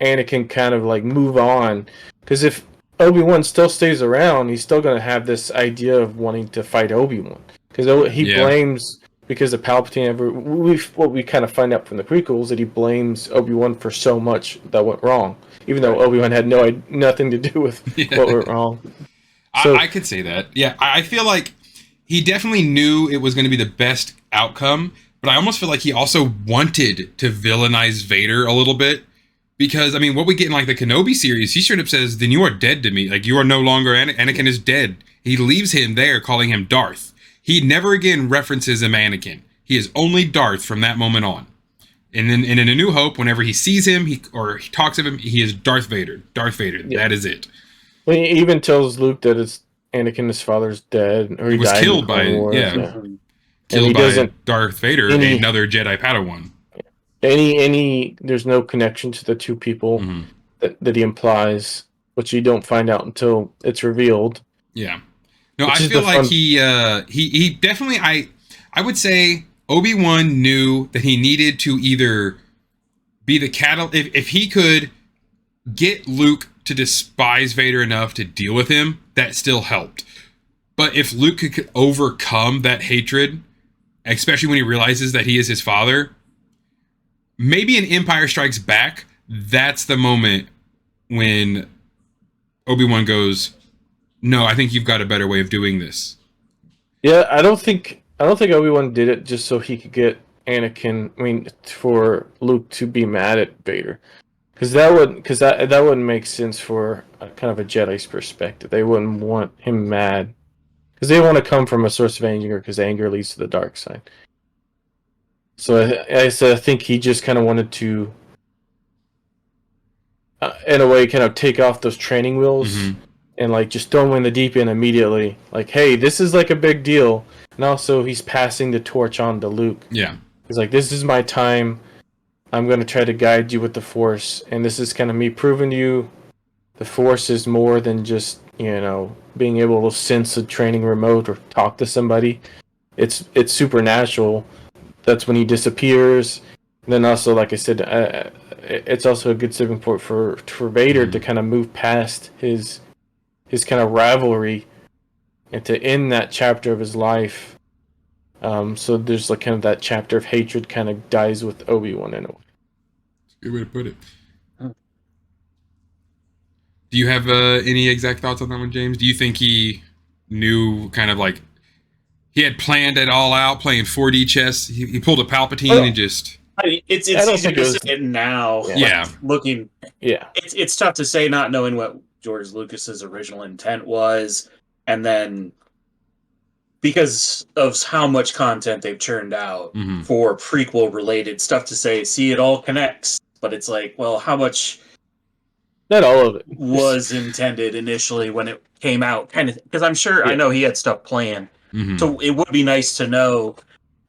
Speaker 2: Anakin kind of like move on. Because if Obi-Wan still stays around, he's still going to have this idea of wanting to fight Obi-Wan, because he blames, because of Palpatine. What we kind of find out from the prequels, that he blames Obi-Wan for so much that went wrong, even though Obi-Wan had nothing to do with what went wrong.
Speaker 1: So, I could say that. Yeah, I feel like he definitely knew it was going to be the best outcome, but I almost feel like he also wanted to villainize Vader a little bit, because, I mean, what we get in like the Kenobi series, he straight up says, then you are dead to me. Like, you are no longer Anakin is dead. He leaves him there, calling him Darth. He never again references him Anakin. He is only Darth from that moment on. And then in A New Hope, whenever he sees him, he talks of him, he is Darth Vader. Darth Vader. Yeah. That is it.
Speaker 2: Well, he even tells Luke that it's Anakin, his father's dead, or he was died
Speaker 1: killed by killed by Darth Vader, another Jedi Padawan.
Speaker 2: There's no connection to the two people that he implies, which you don't find out until it's revealed.
Speaker 1: Yeah. No, I feel like he definitely, I would say Obi-Wan knew that he needed to either be the if he could get Luke to despise Vader enough to deal with him, that still helped. But if Luke could overcome that hatred, especially when he realizes that he is his father, maybe in Empire Strikes Back, that's the moment when Obi-Wan goes, no, I think you've got a better way of doing this.
Speaker 2: Yeah, I don't think Obi-Wan did it just so he could get Anakin, for Luke to be mad at Vader. Because that wouldn't make sense for kind of a Jedi's perspective. They wouldn't want him mad, because they want to come from a source of anger, because anger leads to the dark side. So I think he just kind of wanted to, in a way, kind of take off those training wheels and like just throw him in the deep end immediately. Like, hey, this is like a big deal. And also, he's passing the torch on to Luke.
Speaker 1: Yeah,
Speaker 2: he's like, this is my time. I'm going to try to guide you with the Force, and this is kind of me proving to you the Force is more than just, being able to sense a training remote or talk to somebody. It's supernatural. That's when he disappears. And then also, like I said, it's also a good tipping point for Vader to kind of move past his kind of rivalry and to end that chapter of his life. So there's like kind of that chapter of hatred kind of dies with Obi-Wan in a way.
Speaker 1: Good way to put it. Do you have any exact thoughts on that one, James? Do you think he knew, kind of like, he had planned it all out, playing 4D chess? He pulled a Palpatine and just...
Speaker 3: It's easy to say it now.
Speaker 1: Yeah.
Speaker 3: Looking...
Speaker 2: Yeah.
Speaker 3: It's tough to say, not knowing what George Lucas's original intent was, and then because of how much content they've churned out for prequel-related stuff, to say, see, it all connects. But it's like, well, how much...
Speaker 2: Not all of it
Speaker 3: was intended initially when it came out, kind of, because I'm sure I know he had stuff planned, so it would be nice to know,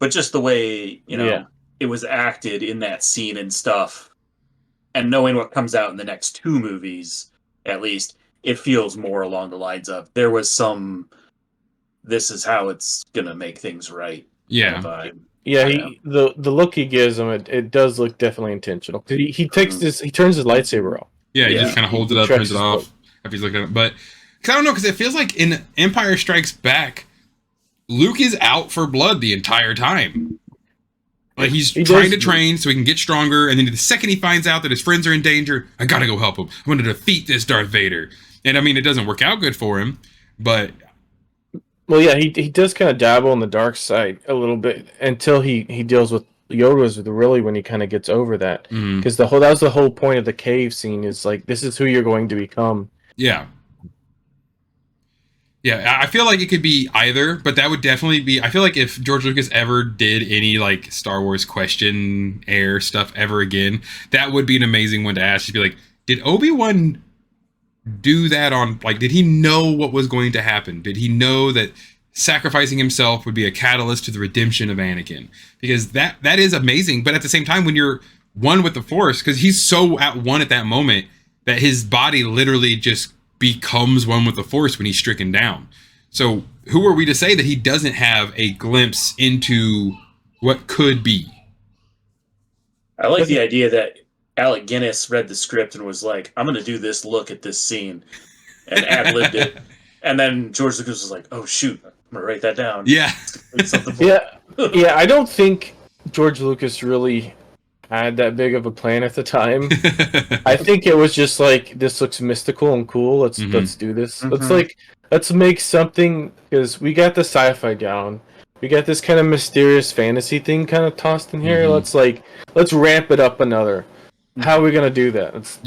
Speaker 3: but just the way it was acted in that scene and stuff, and knowing what comes out in the next two movies, at least, it feels more along the lines of there was some, this is how it's gonna make things right.
Speaker 2: The look he gives him, it does look definitely intentional. He takes he turns his lightsaber off.
Speaker 1: Yeah, he just kind of holds it up, turns it off after he's looking at it. But I don't know, because it feels like in Empire Strikes Back, Luke is out for blood the entire time. Like, he's trying to train so he can get stronger, and then the second he finds out that his friends are in danger, I gotta go help him. I'm gonna defeat this Darth Vader. And I mean, it doesn't work out good for him, but...
Speaker 2: Well, yeah, he does kind of dabble in the dark side a little bit until he deals with Yoda's really when he kind of gets over that, because that was the whole point of the cave scene, is like, this is who you're going to become.
Speaker 1: Yeah. Yeah, I feel like it could be either, but that would definitely be. I feel like if George Lucas ever did any like Star Wars question air stuff ever again, that would be an amazing one to ask. Just be like, did Obi-Wan do that on, like, did he know what was going to happen? Did he know that sacrificing himself would be a catalyst to the redemption of Anakin? Because that is amazing, but at the same time, when you're one with the Force, because he's so at one at that moment that his body literally just becomes one with the Force when he's stricken down. So who are we to say that he doesn't have a glimpse into what could be?
Speaker 3: I like the idea that Alec Guinness read the script and was like, I'm going to do this look at this scene, and ad-libbed it. And then George Lucas was like, oh, shoot, I'm going to write that down.
Speaker 1: Yeah.
Speaker 2: Yeah, I don't think George Lucas really had that big of a plan at the time. I think it was just like, this looks mystical and cool. Let's do this. Let's make something, because we got the sci-fi down. We got this kind of mysterious fantasy thing kind of tossed in here. Let's ramp it up another. How are we gonna do that?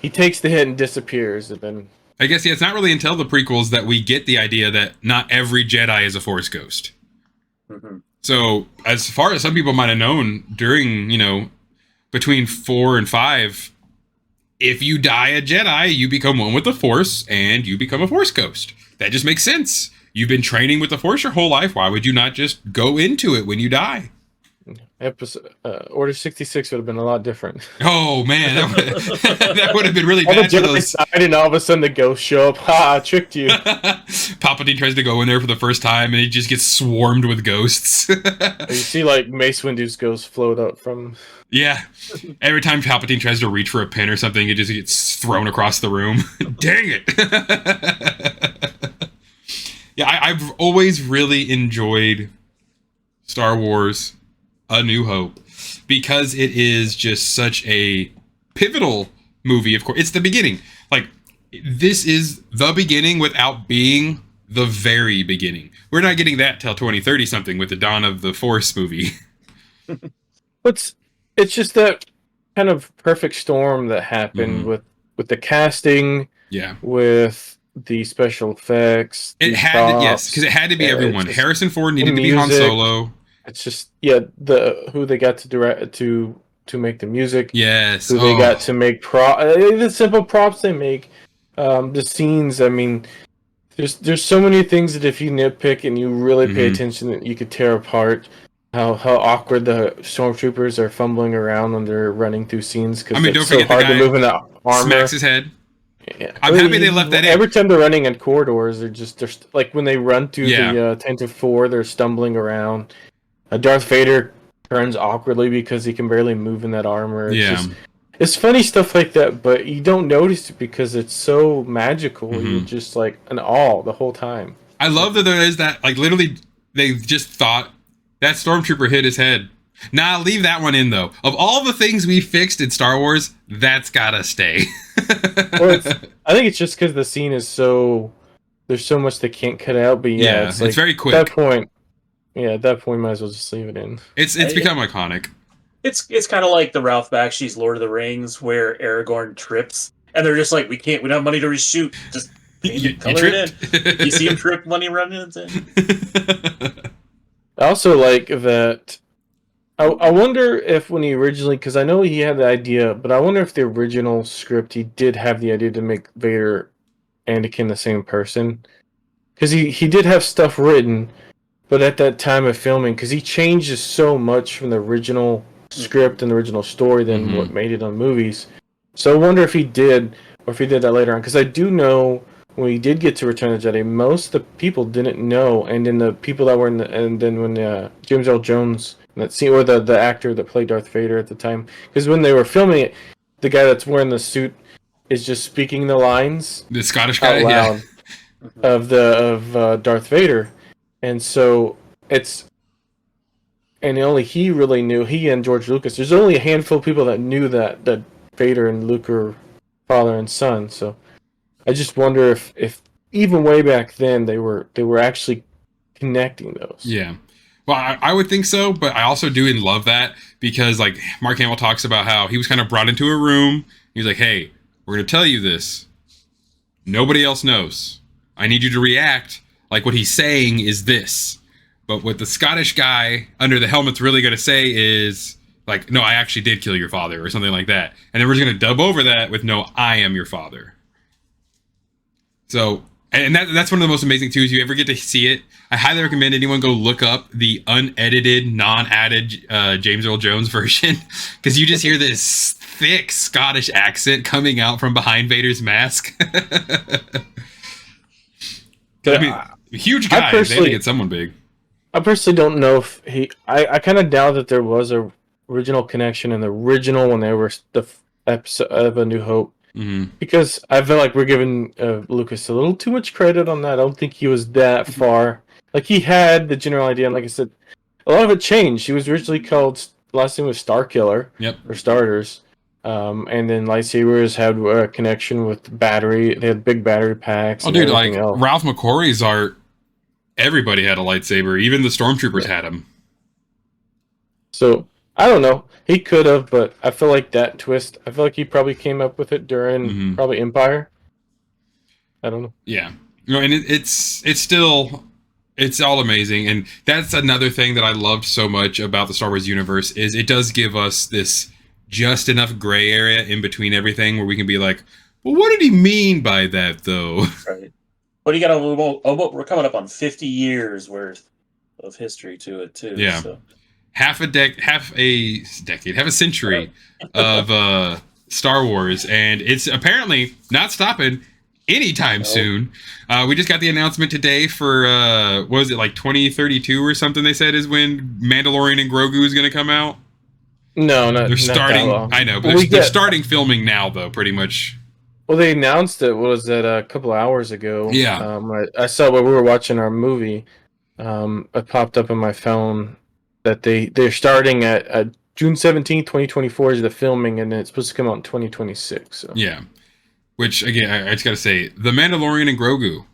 Speaker 2: He takes the hit and disappears, and then
Speaker 1: I guess it's not really until the prequels that we get the idea that not every Jedi is a Force ghost.
Speaker 3: Mm-hmm.
Speaker 1: So as far as some people might have known during, between 4 and 5, if you die a Jedi, you become one with the Force and you become a Force ghost. That just makes sense. You've been training with the Force your whole life. Why would you not just go into it when you die?
Speaker 2: Order 66 would have been a lot different.
Speaker 1: Oh man, that would have been really
Speaker 2: all
Speaker 1: bad
Speaker 2: the
Speaker 1: for
Speaker 2: Jedi
Speaker 1: those.
Speaker 2: side, and all of a sudden the ghosts show up. Ha! I tricked you.
Speaker 1: Palpatine tries to go in there for the first time, and he just gets swarmed with ghosts.
Speaker 2: You see, like Mace Windu's ghost float up from.
Speaker 1: Yeah, every time Palpatine tries to reach for a pin or something, it just gets thrown across the room. Dang it! Yeah, I've always really enjoyed Star Wars A New Hope because it is just such a pivotal movie. Of course, it's the beginning. Like, this is the beginning without being the very beginning. We're not getting that till 2030 something with the Dawn of the Force movie.
Speaker 2: It's just that kind of perfect storm that happened with the casting.
Speaker 1: Yeah.
Speaker 2: With the special effects.
Speaker 1: It had to, yes, because it had to be everyone. Harrison Ford needed to be Han Solo.
Speaker 2: It's just who they got to direct to make the music.
Speaker 1: Yes.
Speaker 2: Who they got to make the simple props they make. The scenes, I mean, there's so many things that if you nitpick and you really pay attention, that you could tear apart. How awkward the stormtroopers are fumbling around when they're running through scenes because it's so hard to move in the armor.
Speaker 1: Smacks his head.
Speaker 2: Yeah.
Speaker 1: I'm happy they left that in.
Speaker 2: Every time they're running in corridors, they're like when they run through the Tantive 4, they're stumbling around. Darth Vader turns awkwardly because he can barely move in that armor. It's funny stuff like that, but you don't notice it because it's so magical. You're just like in awe the whole time.
Speaker 1: I love that there is that, like, literally they just thought that stormtrooper hit his head. Nah, leave that one in though. Of all the things we fixed in Star Wars, that's gotta stay.
Speaker 2: Well, I think it's just because the scene is there's so much they can't cut out. But it's
Speaker 1: very quick.
Speaker 2: At that point, might as well just leave it in.
Speaker 1: It's become iconic.
Speaker 3: It's kind of like the Ralph Bakshi's Lord of the Rings, where Aragorn trips, and they're just like, we don't have money to reshoot. Just color it in. You see him trip when he runs in.
Speaker 2: I also like that. I wonder if when he originally, because I know he had the idea, but I wonder if the original script he did have the idea to make Vader, Anakin the same person, because he did have stuff written, but at that time of filming, because he changes so much from the original script and the original story than what made it on movies. So I wonder if he did, or if he did that later on, because I do know when we did get to Return of the Jedi, most of the people didn't know, and then the people that were and then when James Earl Jones. That scene, or the actor that played Darth Vader at the time, because when they were filming it, the guy that's wearing the suit is just speaking the lines,
Speaker 1: the Scottish guy,
Speaker 2: out loud, of Darth Vader, and so only he really knew. He and George Lucas. There's only a handful of people that knew that Vader and Luke are father and son. So I just wonder if even way back then they were actually connecting those.
Speaker 1: Yeah. Well, I would think so, but I also do love that because, like, Mark Hamill talks about how he was kind of brought into a room. He was like, hey, we're going to tell you this. Nobody else knows. I need you to react like what he's saying is this. But what the Scottish guy under the helmet's really going to say is, like, no, I actually did kill your father, or something like that. And then we're just going to dub over that with, no, I am your father. So, and that's one of the most amazing too, is you ever get to see it. I highly recommend anyone go look up the unedited, non-added James Earl Jones version, because you just hear this thick Scottish accent coming out from behind Vader's mask. I mean, huge guy. They had to get someone big.
Speaker 2: I personally don't know if I kind of doubt that there was a original connection in the original when they were the episode of A New Hope.
Speaker 1: Mm-hmm.
Speaker 2: Because I feel like we're giving Lucas a little too much credit on that. I don't think he was that far. Like, he had the general idea, and like I said, a lot of it changed. He was originally called, last name was Starkiller, for starters. And then lightsabers had a connection with battery. They had big battery packs.
Speaker 1: Oh, dude, like else. Ralph McQuarrie's art, everybody had a lightsaber. Even the stormtroopers had them.
Speaker 2: So, I don't know. He could have, but I feel like that twist, I feel like he probably came up with it during probably Empire. I don't know.
Speaker 1: Yeah. You know, and it's all amazing. And that's another thing that I loved so much about the Star Wars universe, is it does give us this just enough gray area in between everything where we can be like, well, what did he mean by that, though?
Speaker 3: Right. But you got we're coming up on 50 years worth of history to it, too.
Speaker 1: Yeah.
Speaker 3: So.
Speaker 1: Half a century of Star Wars, and it's apparently not stopping anytime soon. We just got the announcement today for what was it, like 2032 or something? They said is when Mandalorian and Grogu is going to come out.
Speaker 2: No,
Speaker 1: they're starting. I know, but they're starting filming now, though, pretty much.
Speaker 2: Well, they announced it. What was that? A couple hours ago.
Speaker 1: Yeah.
Speaker 2: I saw when we were watching our movie. It popped up on my phone that they're starting at June 17th, 2024 is the filming, and then it's supposed to come out in 2026. So.
Speaker 1: Yeah. Which, again, I just got to say, The Mandalorian and Grogu,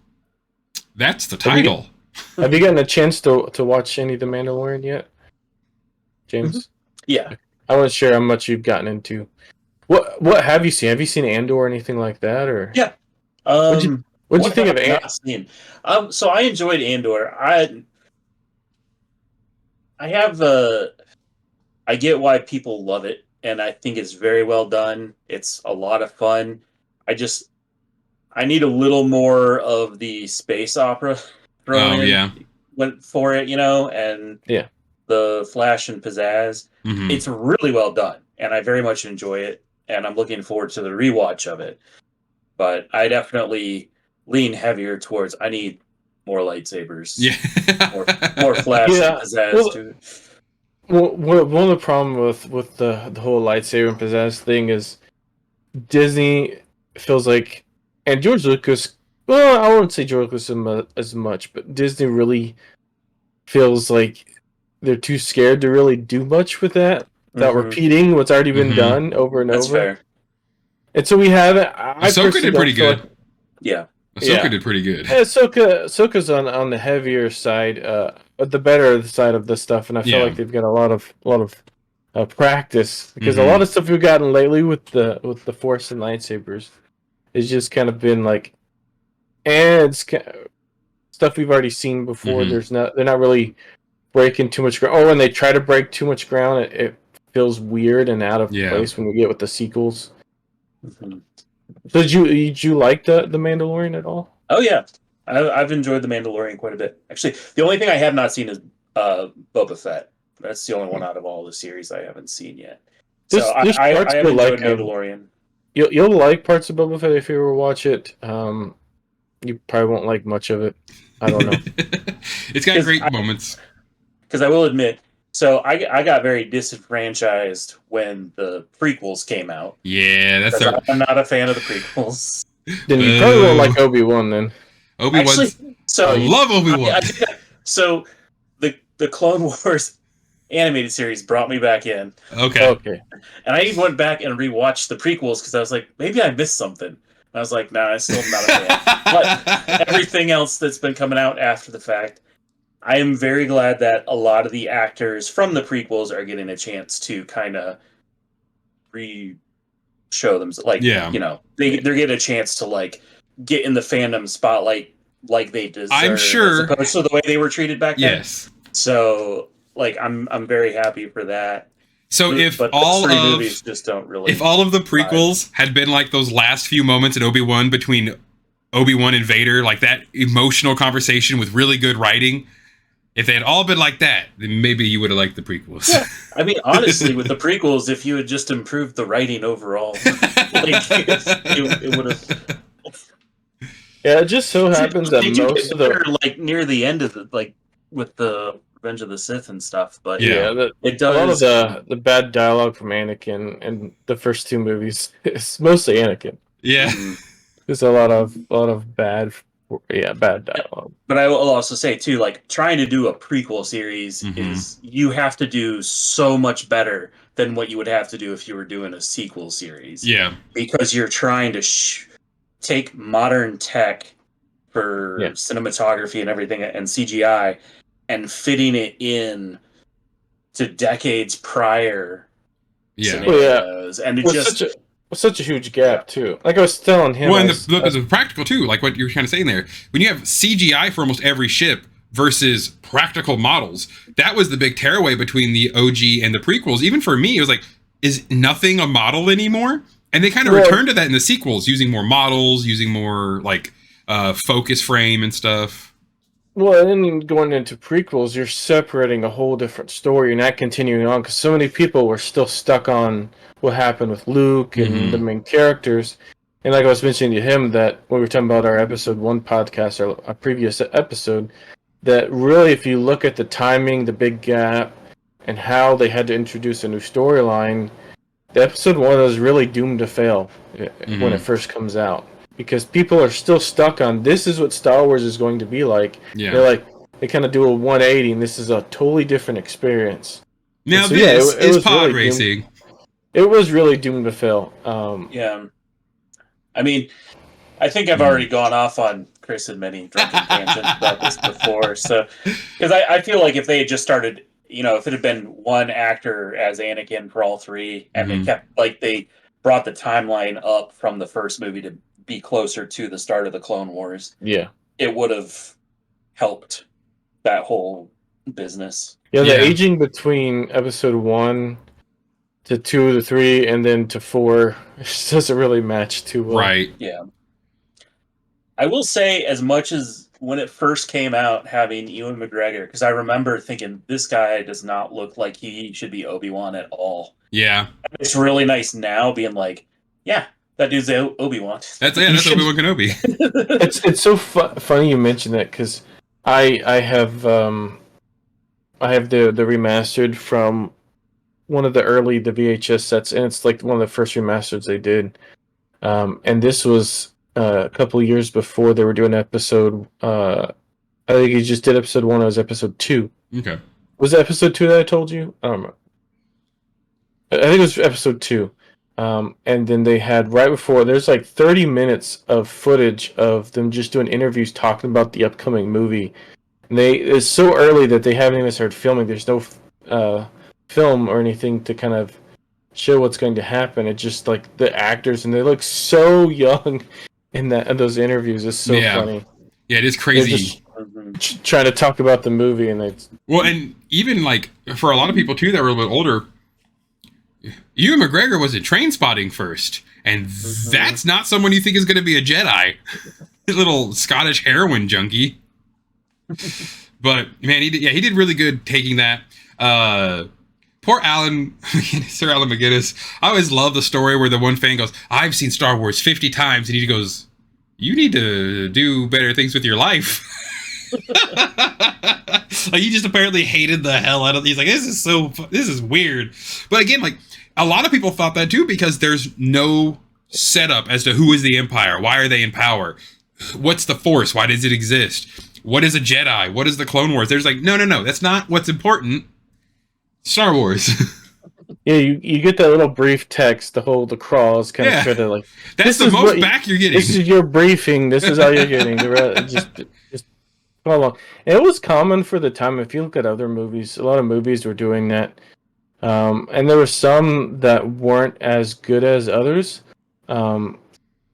Speaker 1: that's the title.
Speaker 2: Have you gotten a chance to watch any of The Mandalorian yet, James?
Speaker 3: Yeah.
Speaker 2: I want to share how much you've gotten into. What have you seen? Have you seen Andor or anything like that? Or
Speaker 3: yeah.
Speaker 2: What'd you think of Andor?
Speaker 3: So I enjoyed Andor. I get why people love it, and I think it's very well done. It's a lot of fun. I need a little more of the space opera thrown in. Went for it, and the flash and pizzazz.
Speaker 1: Mm-hmm.
Speaker 3: It's really well done, and I very much enjoy it, and I'm looking forward to the rewatch of it. But I definitely lean heavier towards I need more lightsabers.
Speaker 1: Yeah.
Speaker 3: more flash and pizzazz to it.
Speaker 2: Well, one of the problems with the whole lightsaber and pizzazz thing is Disney feels like, and George Lucas, well, I wouldn't say George Lucas as much, but Disney really feels like they're too scared to really do much with that without repeating what's already been done over and over. That's fair. And so we have it.
Speaker 1: Ahsoka did pretty good.
Speaker 3: Yeah.
Speaker 1: Ahsoka did pretty good.
Speaker 2: Yeah, Ahsoka's on the heavier side, the better side of this stuff, and I feel like they've got a lot of practice, because a lot of stuff we've gotten lately with the Force and lightsabers has just kind of been like, it's stuff we've already seen before. They're not really breaking too much ground. Oh, when they try to break too much ground, it feels weird and out of place when we get with the sequels.
Speaker 3: Mm-hmm.
Speaker 2: So did you like the Mandalorian at all?
Speaker 3: Oh yeah, I've enjoyed the Mandalorian quite a bit. Actually, the only thing I have not seen is Boba Fett. That's the only one out of all the series I haven't seen yet. So I have enjoyed Mandalorian.
Speaker 2: You'll like parts of Boba Fett if you ever watch it. You probably won't like much of it. I don't know.
Speaker 1: It's got great moments.
Speaker 3: Because I will admit, so I got very disenfranchised when the prequels came out.
Speaker 1: Yeah,
Speaker 3: I'm not a fan of the prequels.
Speaker 2: Then you probably won't like Obi-Wan then.
Speaker 1: Obi-Wan. I love Obi-Wan.
Speaker 3: So the Clone Wars animated series brought me back in.
Speaker 2: Okay.
Speaker 3: And I even went back and rewatched the prequels because I was like, maybe I missed something. And I was like, nah, I'm still not a fan. But everything else that's been coming out after the fact, I am very glad that a lot of the actors from the prequels are getting a chance to kind of show them, like, they're getting a chance to like get in the fandom spotlight like they deserve,
Speaker 1: I'm sure,
Speaker 3: as opposed to the way they were treated back then.
Speaker 1: yes.
Speaker 3: So, like, I'm very happy for that.
Speaker 1: So
Speaker 3: But those three movies just don't really.
Speaker 1: if all of the prequels had been like those last few moments in Obi-Wan between Obi-Wan and Vader, like that emotional conversation with really good writing, if they had all been like that, then maybe you would have liked the prequels.
Speaker 3: Yeah. I mean, honestly, with the prequels, if you had just improved the writing overall, like, it would have.
Speaker 2: Yeah, it just so happens that most of the
Speaker 3: like near the end of the with the Revenge of the Sith and stuff, but
Speaker 2: it does. A lot of the bad dialogue from Anakin in the first two movies is mostly Anakin.
Speaker 1: Yeah,
Speaker 2: there's a lot of bad dialogue.
Speaker 3: But I will also say too, like trying to do a prequel series is you have to do so much better than what you would have to do if you were doing a sequel series.
Speaker 1: Yeah,
Speaker 3: because you're trying to take modern tech for cinematography and everything and CGI and fitting it in to decades prior scenarios. And it
Speaker 2: such a huge gap too. Like I was telling him,
Speaker 1: well, and the practical too, like what you were kind of saying there. When you have CGI for almost every ship versus practical models, that was the big tearaway between the OG and the prequels. Even for me, it was like, is nothing a model anymore? And they kind of returned to that in the sequels, using more models, using more like focus frame and stuff.
Speaker 2: Well, and then going into prequels, you're separating a whole different story. You're not continuing on because so many people were still stuck on what happened with Luke and the main characters. And like I was mentioning to him that when we were talking about our episode 1 podcast, or our previous episode, that really if you look at the timing, the big gap, and how they had to introduce a new storyline, the episode 1 was really doomed to fail when it first comes out. Because people are still stuck on, this is what Star Wars is going to be like. Yeah. They're like, they kind of do a 180, and this is a totally different experience.
Speaker 1: Now so, this is pod really racing.
Speaker 2: It was really doomed to fail.
Speaker 3: Yeah. I mean, I think I've already gone off on Chris and many drunken tangents about this before. So, because I feel like if they had just started, if it had been one actor as Anakin for all three, and they kept, they brought the timeline up from the first movie to be closer to the start of the Clone Wars, it would have helped that whole business.
Speaker 2: Yeah, the aging between episode 1 to 2 to 3 and then to 4 just doesn't really match too well.
Speaker 1: Right.
Speaker 3: Yeah. I will say, as much as when it first came out, having Ewan McGregor, because I remember thinking, this guy does not look like he should be Obi-Wan at all.
Speaker 1: Yeah.
Speaker 3: It's really nice now being like, yeah, that dude's Obi-Wan.
Speaker 1: That's Obi-Wan Kenobi.
Speaker 2: It's so funny you mention that, because I have the remastered from one of the VHS sets, and it's like one of the first remasters they did. And this was a couple years before they were doing episode. I think he just did episode 1. It was episode 2.
Speaker 1: Okay.
Speaker 2: Was it episode 2 that I told you? I don't know. I think it was episode 2. And then they had right before, there's like 30 minutes of footage of them just doing interviews talking about the upcoming movie. And it's so early that they haven't even started filming. There's no film or anything to kind of show what's going to happen. It's just like the actors, and they look so young in those interviews. It's so funny.
Speaker 1: Yeah, it is crazy.
Speaker 2: Just trying to talk about the movie, and
Speaker 1: and even like for a lot of people too that were a little older, Ewan McGregor was at Train Spotting first, and that's not someone you think is going to be a Jedi. Little Scottish heroin junkie. But man, he did really good taking that. Poor Alan, Sir Alan McGinnis. I always love the story where the one fan goes, "I've seen Star Wars 50 times," and he goes, "You need to do better things with your life." Like, he just apparently hated the hell out of. He's like, this is weird. But again, like, a lot of people thought that too, because there's no setup as to who is the Empire, why are they in power, what's the Force, why does it exist, what is a Jedi, what is the Clone Wars. There's like, no, that's not what's important. Star Wars.
Speaker 2: Yeah, you get that little brief text, the crawls kind of try to like.
Speaker 1: That's the most back you're getting.
Speaker 2: This is your briefing. This is all you're getting. The rest, just follow along. And it was common for the time. If you look at other movies, a lot of movies were doing that. And there were some that weren't as good as others. For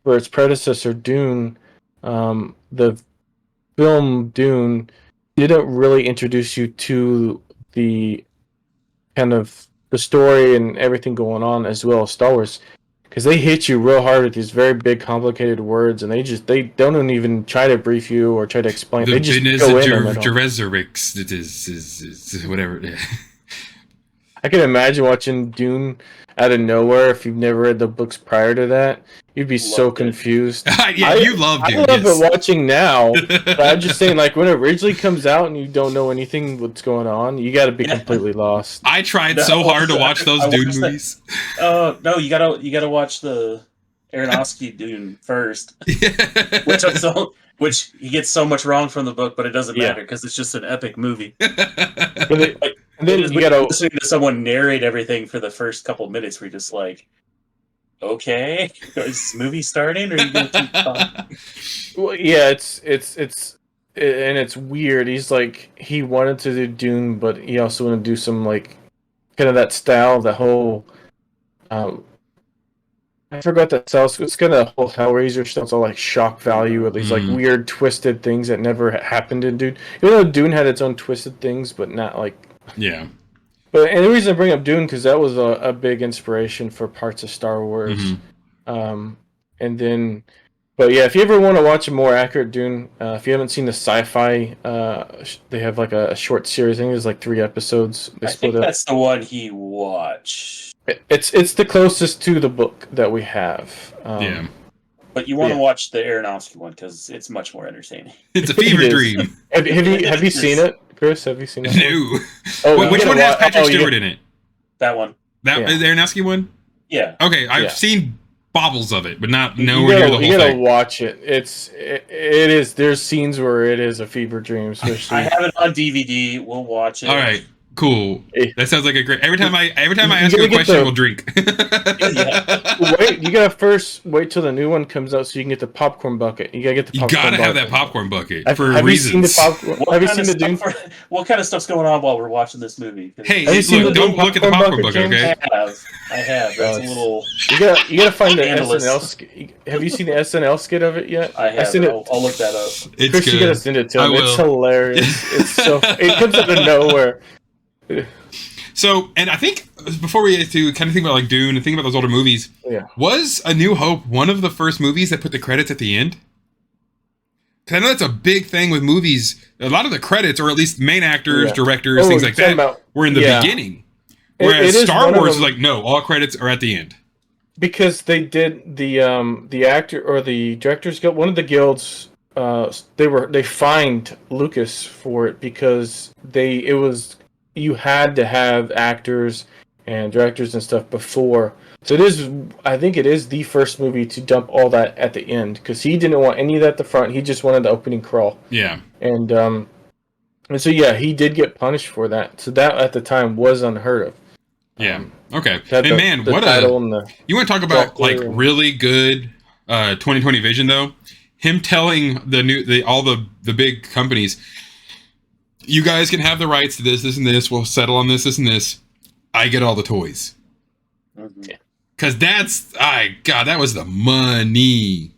Speaker 2: its predecessor, Dune, the film Dune didn't really introduce you to the kind of the story and everything going on as well as Star Wars, because they hit you real hard with these very big, complicated words, and they don't even try to brief you or try to explain.
Speaker 1: The
Speaker 2: They just
Speaker 1: Bene
Speaker 2: go in them at all.
Speaker 1: Gesserit, it is whatever.
Speaker 2: I can imagine watching Dune out of nowhere if you've never read the books prior to that. You'd be so confused.
Speaker 1: Yeah, you love Dune.
Speaker 2: I love it watching now, but I'm just saying, like, when it originally comes out and you don't know anything what's going on, you got to be completely lost.
Speaker 1: I tried so hard to watch those Dune movies.
Speaker 3: Oh no, you gotta watch the Aronofsky Dune first, which he gets so much wrong from the book, but it doesn't matter because it's just an epic movie.
Speaker 2: And then you gotta
Speaker 3: listening to someone narrate everything for the first couple minutes. We're just like, okay, is this movie starting, or are you gonna keep talking?
Speaker 2: Well, yeah, it's weird. He's like, he wanted to do Dune, but he also wanted to do some like kind of that style, the whole. I forgot that style. It's kind of the whole Hellraiser stuff. It's all like shock value, or these like weird twisted things that never happened in Dune. Even though Dune had its own twisted things, but not like.
Speaker 1: Yeah.
Speaker 2: And the reason I bring up Dune because that was a big inspiration for parts of Star Wars. And then, but yeah, if you ever want to watch a more accurate Dune, if you haven't seen the sci-fi, they have like a short series. I think there's like 3 episodes.
Speaker 3: I think that's the one he watched.
Speaker 2: It's the closest to the book that we have.
Speaker 1: Yeah.
Speaker 3: But you want to watch the Aronofsky one because it's much more entertaining.
Speaker 1: It's a fever dream.
Speaker 2: Have you seen it, Chris? Have you seen it?
Speaker 1: No.
Speaker 2: Oh,
Speaker 1: which one has Patrick Stewart in it?
Speaker 3: That one.
Speaker 1: That is the Aronofsky one?
Speaker 3: Yeah.
Speaker 1: Okay, I've seen bobbles of it, but not nowhere near the whole thing.
Speaker 2: You gotta watch it. It is. There's scenes where it is a fever dream. Especially.
Speaker 3: I have it on DVD. We'll watch it.
Speaker 1: All right. Cool. That sounds like a great. Every time I ask you a question, we'll drink.
Speaker 2: Wait, you gotta first wait till the new one comes out so you can get the popcorn bucket. You gotta get the.
Speaker 1: You
Speaker 2: popcorn
Speaker 1: gotta
Speaker 2: bucket.
Speaker 1: have that popcorn bucket for
Speaker 2: have
Speaker 1: reasons.
Speaker 2: You seen the popcorn? Have you seen the Dune?
Speaker 3: What kind of stuff's going on while we're watching this movie?
Speaker 1: Hey, look, don't look at the popcorn bucket, okay?
Speaker 3: I have. That's a little.
Speaker 2: You gotta find the SNL skit. Have you seen the SNL skit of it yet?
Speaker 3: I have. I'll look that up.
Speaker 1: It's
Speaker 2: Chris,
Speaker 1: good.
Speaker 2: You gotta send it to him. It's hilarious. It's so. It comes out of nowhere.
Speaker 1: So, and I think before we get to kind of think about like Dune and think about those older movies, was A New Hope one of the first movies that put the credits at the end? Because I know that's a big thing with movies. A lot of the credits, or at least main actors, directors, things like that, were in the beginning. Whereas Star Wars is like, no, all credits are at the end. Because
Speaker 2: they did the actor or the directors guild, one of the guilds, they fined Lucas for it because you had to have actors and directors and stuff before. So I think it is the first movie to dump all that at the end because he didn't want any of that at the front. He just wanted the opening crawl. Yeah. And so he did get punished for that. So that at the time was unheard of. Yeah. Okay. And man, what you want to talk about like really good 2020 vision though? Him telling all the big companies, you guys can have the rights to this, and this. We'll settle on this, and this. I get all the toys. Because that was the money.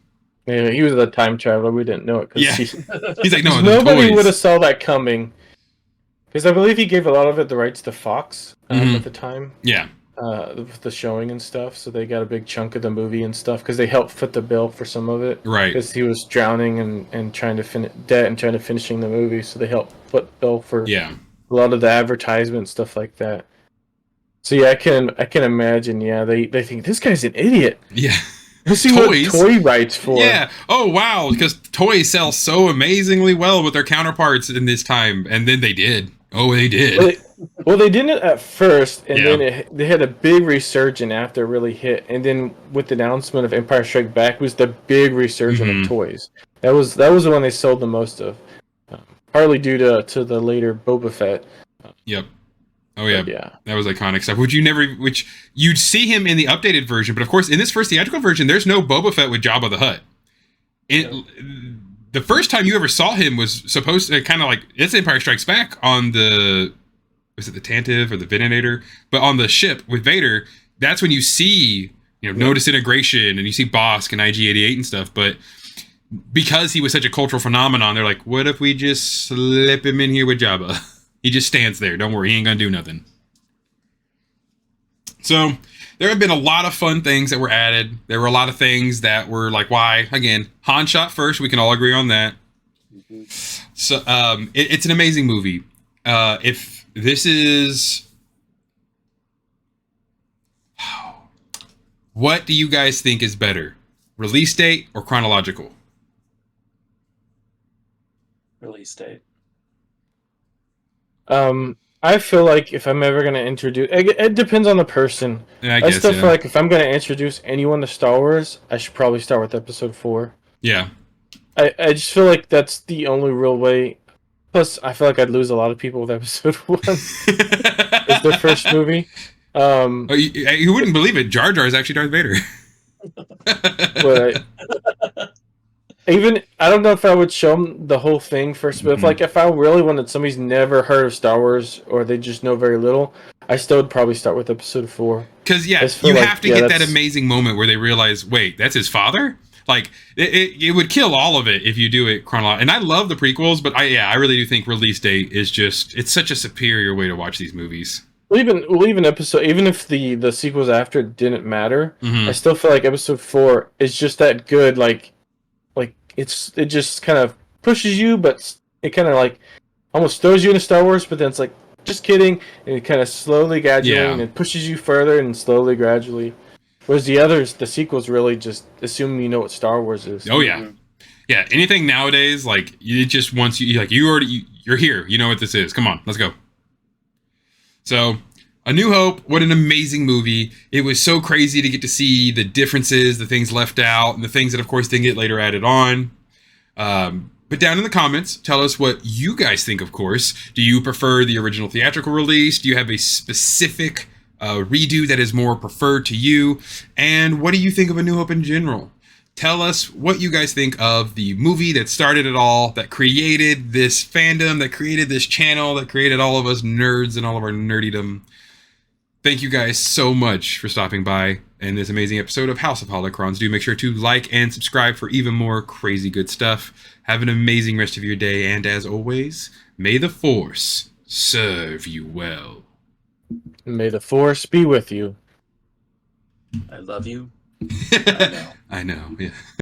Speaker 2: Yeah, he was a time traveler. We didn't know it. He's like, no, nobody would have saw that coming. Because I believe he gave a lot of it the rights to Fox at the time. Yeah. The showing and stuff. So they got a big chunk of the movie and stuff because they helped foot the bill for some of it. Right. Because he was drowning and trying to finish debt and trying to finishing the movie. So they helped foot the bill for a lot of the advertisement stuff like that. So I can imagine. Yeah, they think this guy's an idiot. Yeah. Let's see toys. What toy rights for. Yeah. Oh wow, because toys sell so amazingly well with their counterparts in this time, and then they did. Oh, they did. Well, they didn't at first, and then they had a big resurgence after it really hit. And then with the announcement of Empire Strikes Back was the big resurgence of toys. That was the one they sold the most of, partly due to the later Boba Fett. Yep. Oh yeah, that was iconic stuff. Which you'd see him in the updated version, but of course in this first theatrical version, there's no Boba Fett with Jabba the Hutt. The first time you ever saw him was supposed to kind of like it's Empire Strikes Back on the Tantive or the Venator, but on the ship with Vader. That's when you see no disintegration and you see Bosk and IG-88 and stuff. But
Speaker 1: because he was such a cultural phenomenon, they're like, what if we just slip him in here with Jabba? He just stands there. Don't worry, he ain't gonna do nothing. So there have been a lot of fun things that were added. There were a lot of things that were like, why? Again, Han shot first. We can all agree on that. Mm-hmm. So it's an amazing movie. If this is... What do you guys think is better? Release date or chronological?
Speaker 3: Release date.
Speaker 2: I feel like if I'm ever going to introduce... It depends on the person.
Speaker 1: Yeah,
Speaker 2: I still feel like if I'm going to introduce anyone to Star Wars, I should probably start with Episode 4.
Speaker 1: Yeah.
Speaker 2: I just feel like that's the only real way. Plus, I feel like I'd lose a lot of people with Episode 1. It's their first movie.
Speaker 1: You wouldn't believe it. Jar Jar is actually Darth Vader.
Speaker 2: But I don't know if I would show them the whole thing first, but if I really wanted somebody's never heard of Star Wars or they just know very little, I still would probably start with Episode 4.
Speaker 1: Because you have to get that amazing moment where they realize, wait, that's his father? Like, it would kill all of it if you do it chronologically. And I love the prequels, but I really do think release date is just, it's such a superior way to watch these movies.
Speaker 2: Even if the sequels after didn't matter, I still feel like Episode 4 is just that good. Like it just kind of pushes you, but it kind of like almost throws you into Star Wars. But then it's like, just kidding, and it kind of slowly, gradually, and it pushes you further and slowly, gradually. Whereas the sequels really just assume you know what Star Wars is.
Speaker 1: Oh yeah, yeah. Anything nowadays, like it just wants you, like you're here. You know what this is. Come on, let's go. So, A New Hope, what an amazing movie. It was so crazy to get to see the differences, the things left out, and the things that, of course, didn't get later added on. But down in the comments, tell us what you guys think, of course. Do you prefer the original theatrical release? Do you have a specific redo that is more preferred to you? And what do you think of A New Hope in general? Tell us what you guys think of the movie that started it all, that created this fandom, that created this channel, that created all of us nerds and all of our nerdydom. Thank you guys so much for stopping by in this amazing episode of House of Holocrons. Do make sure to like and subscribe for even more crazy good stuff. Have an amazing rest of your day, and as always, may the Force serve you well.
Speaker 2: May the Force be with you.
Speaker 3: I love you.
Speaker 1: I know, yeah.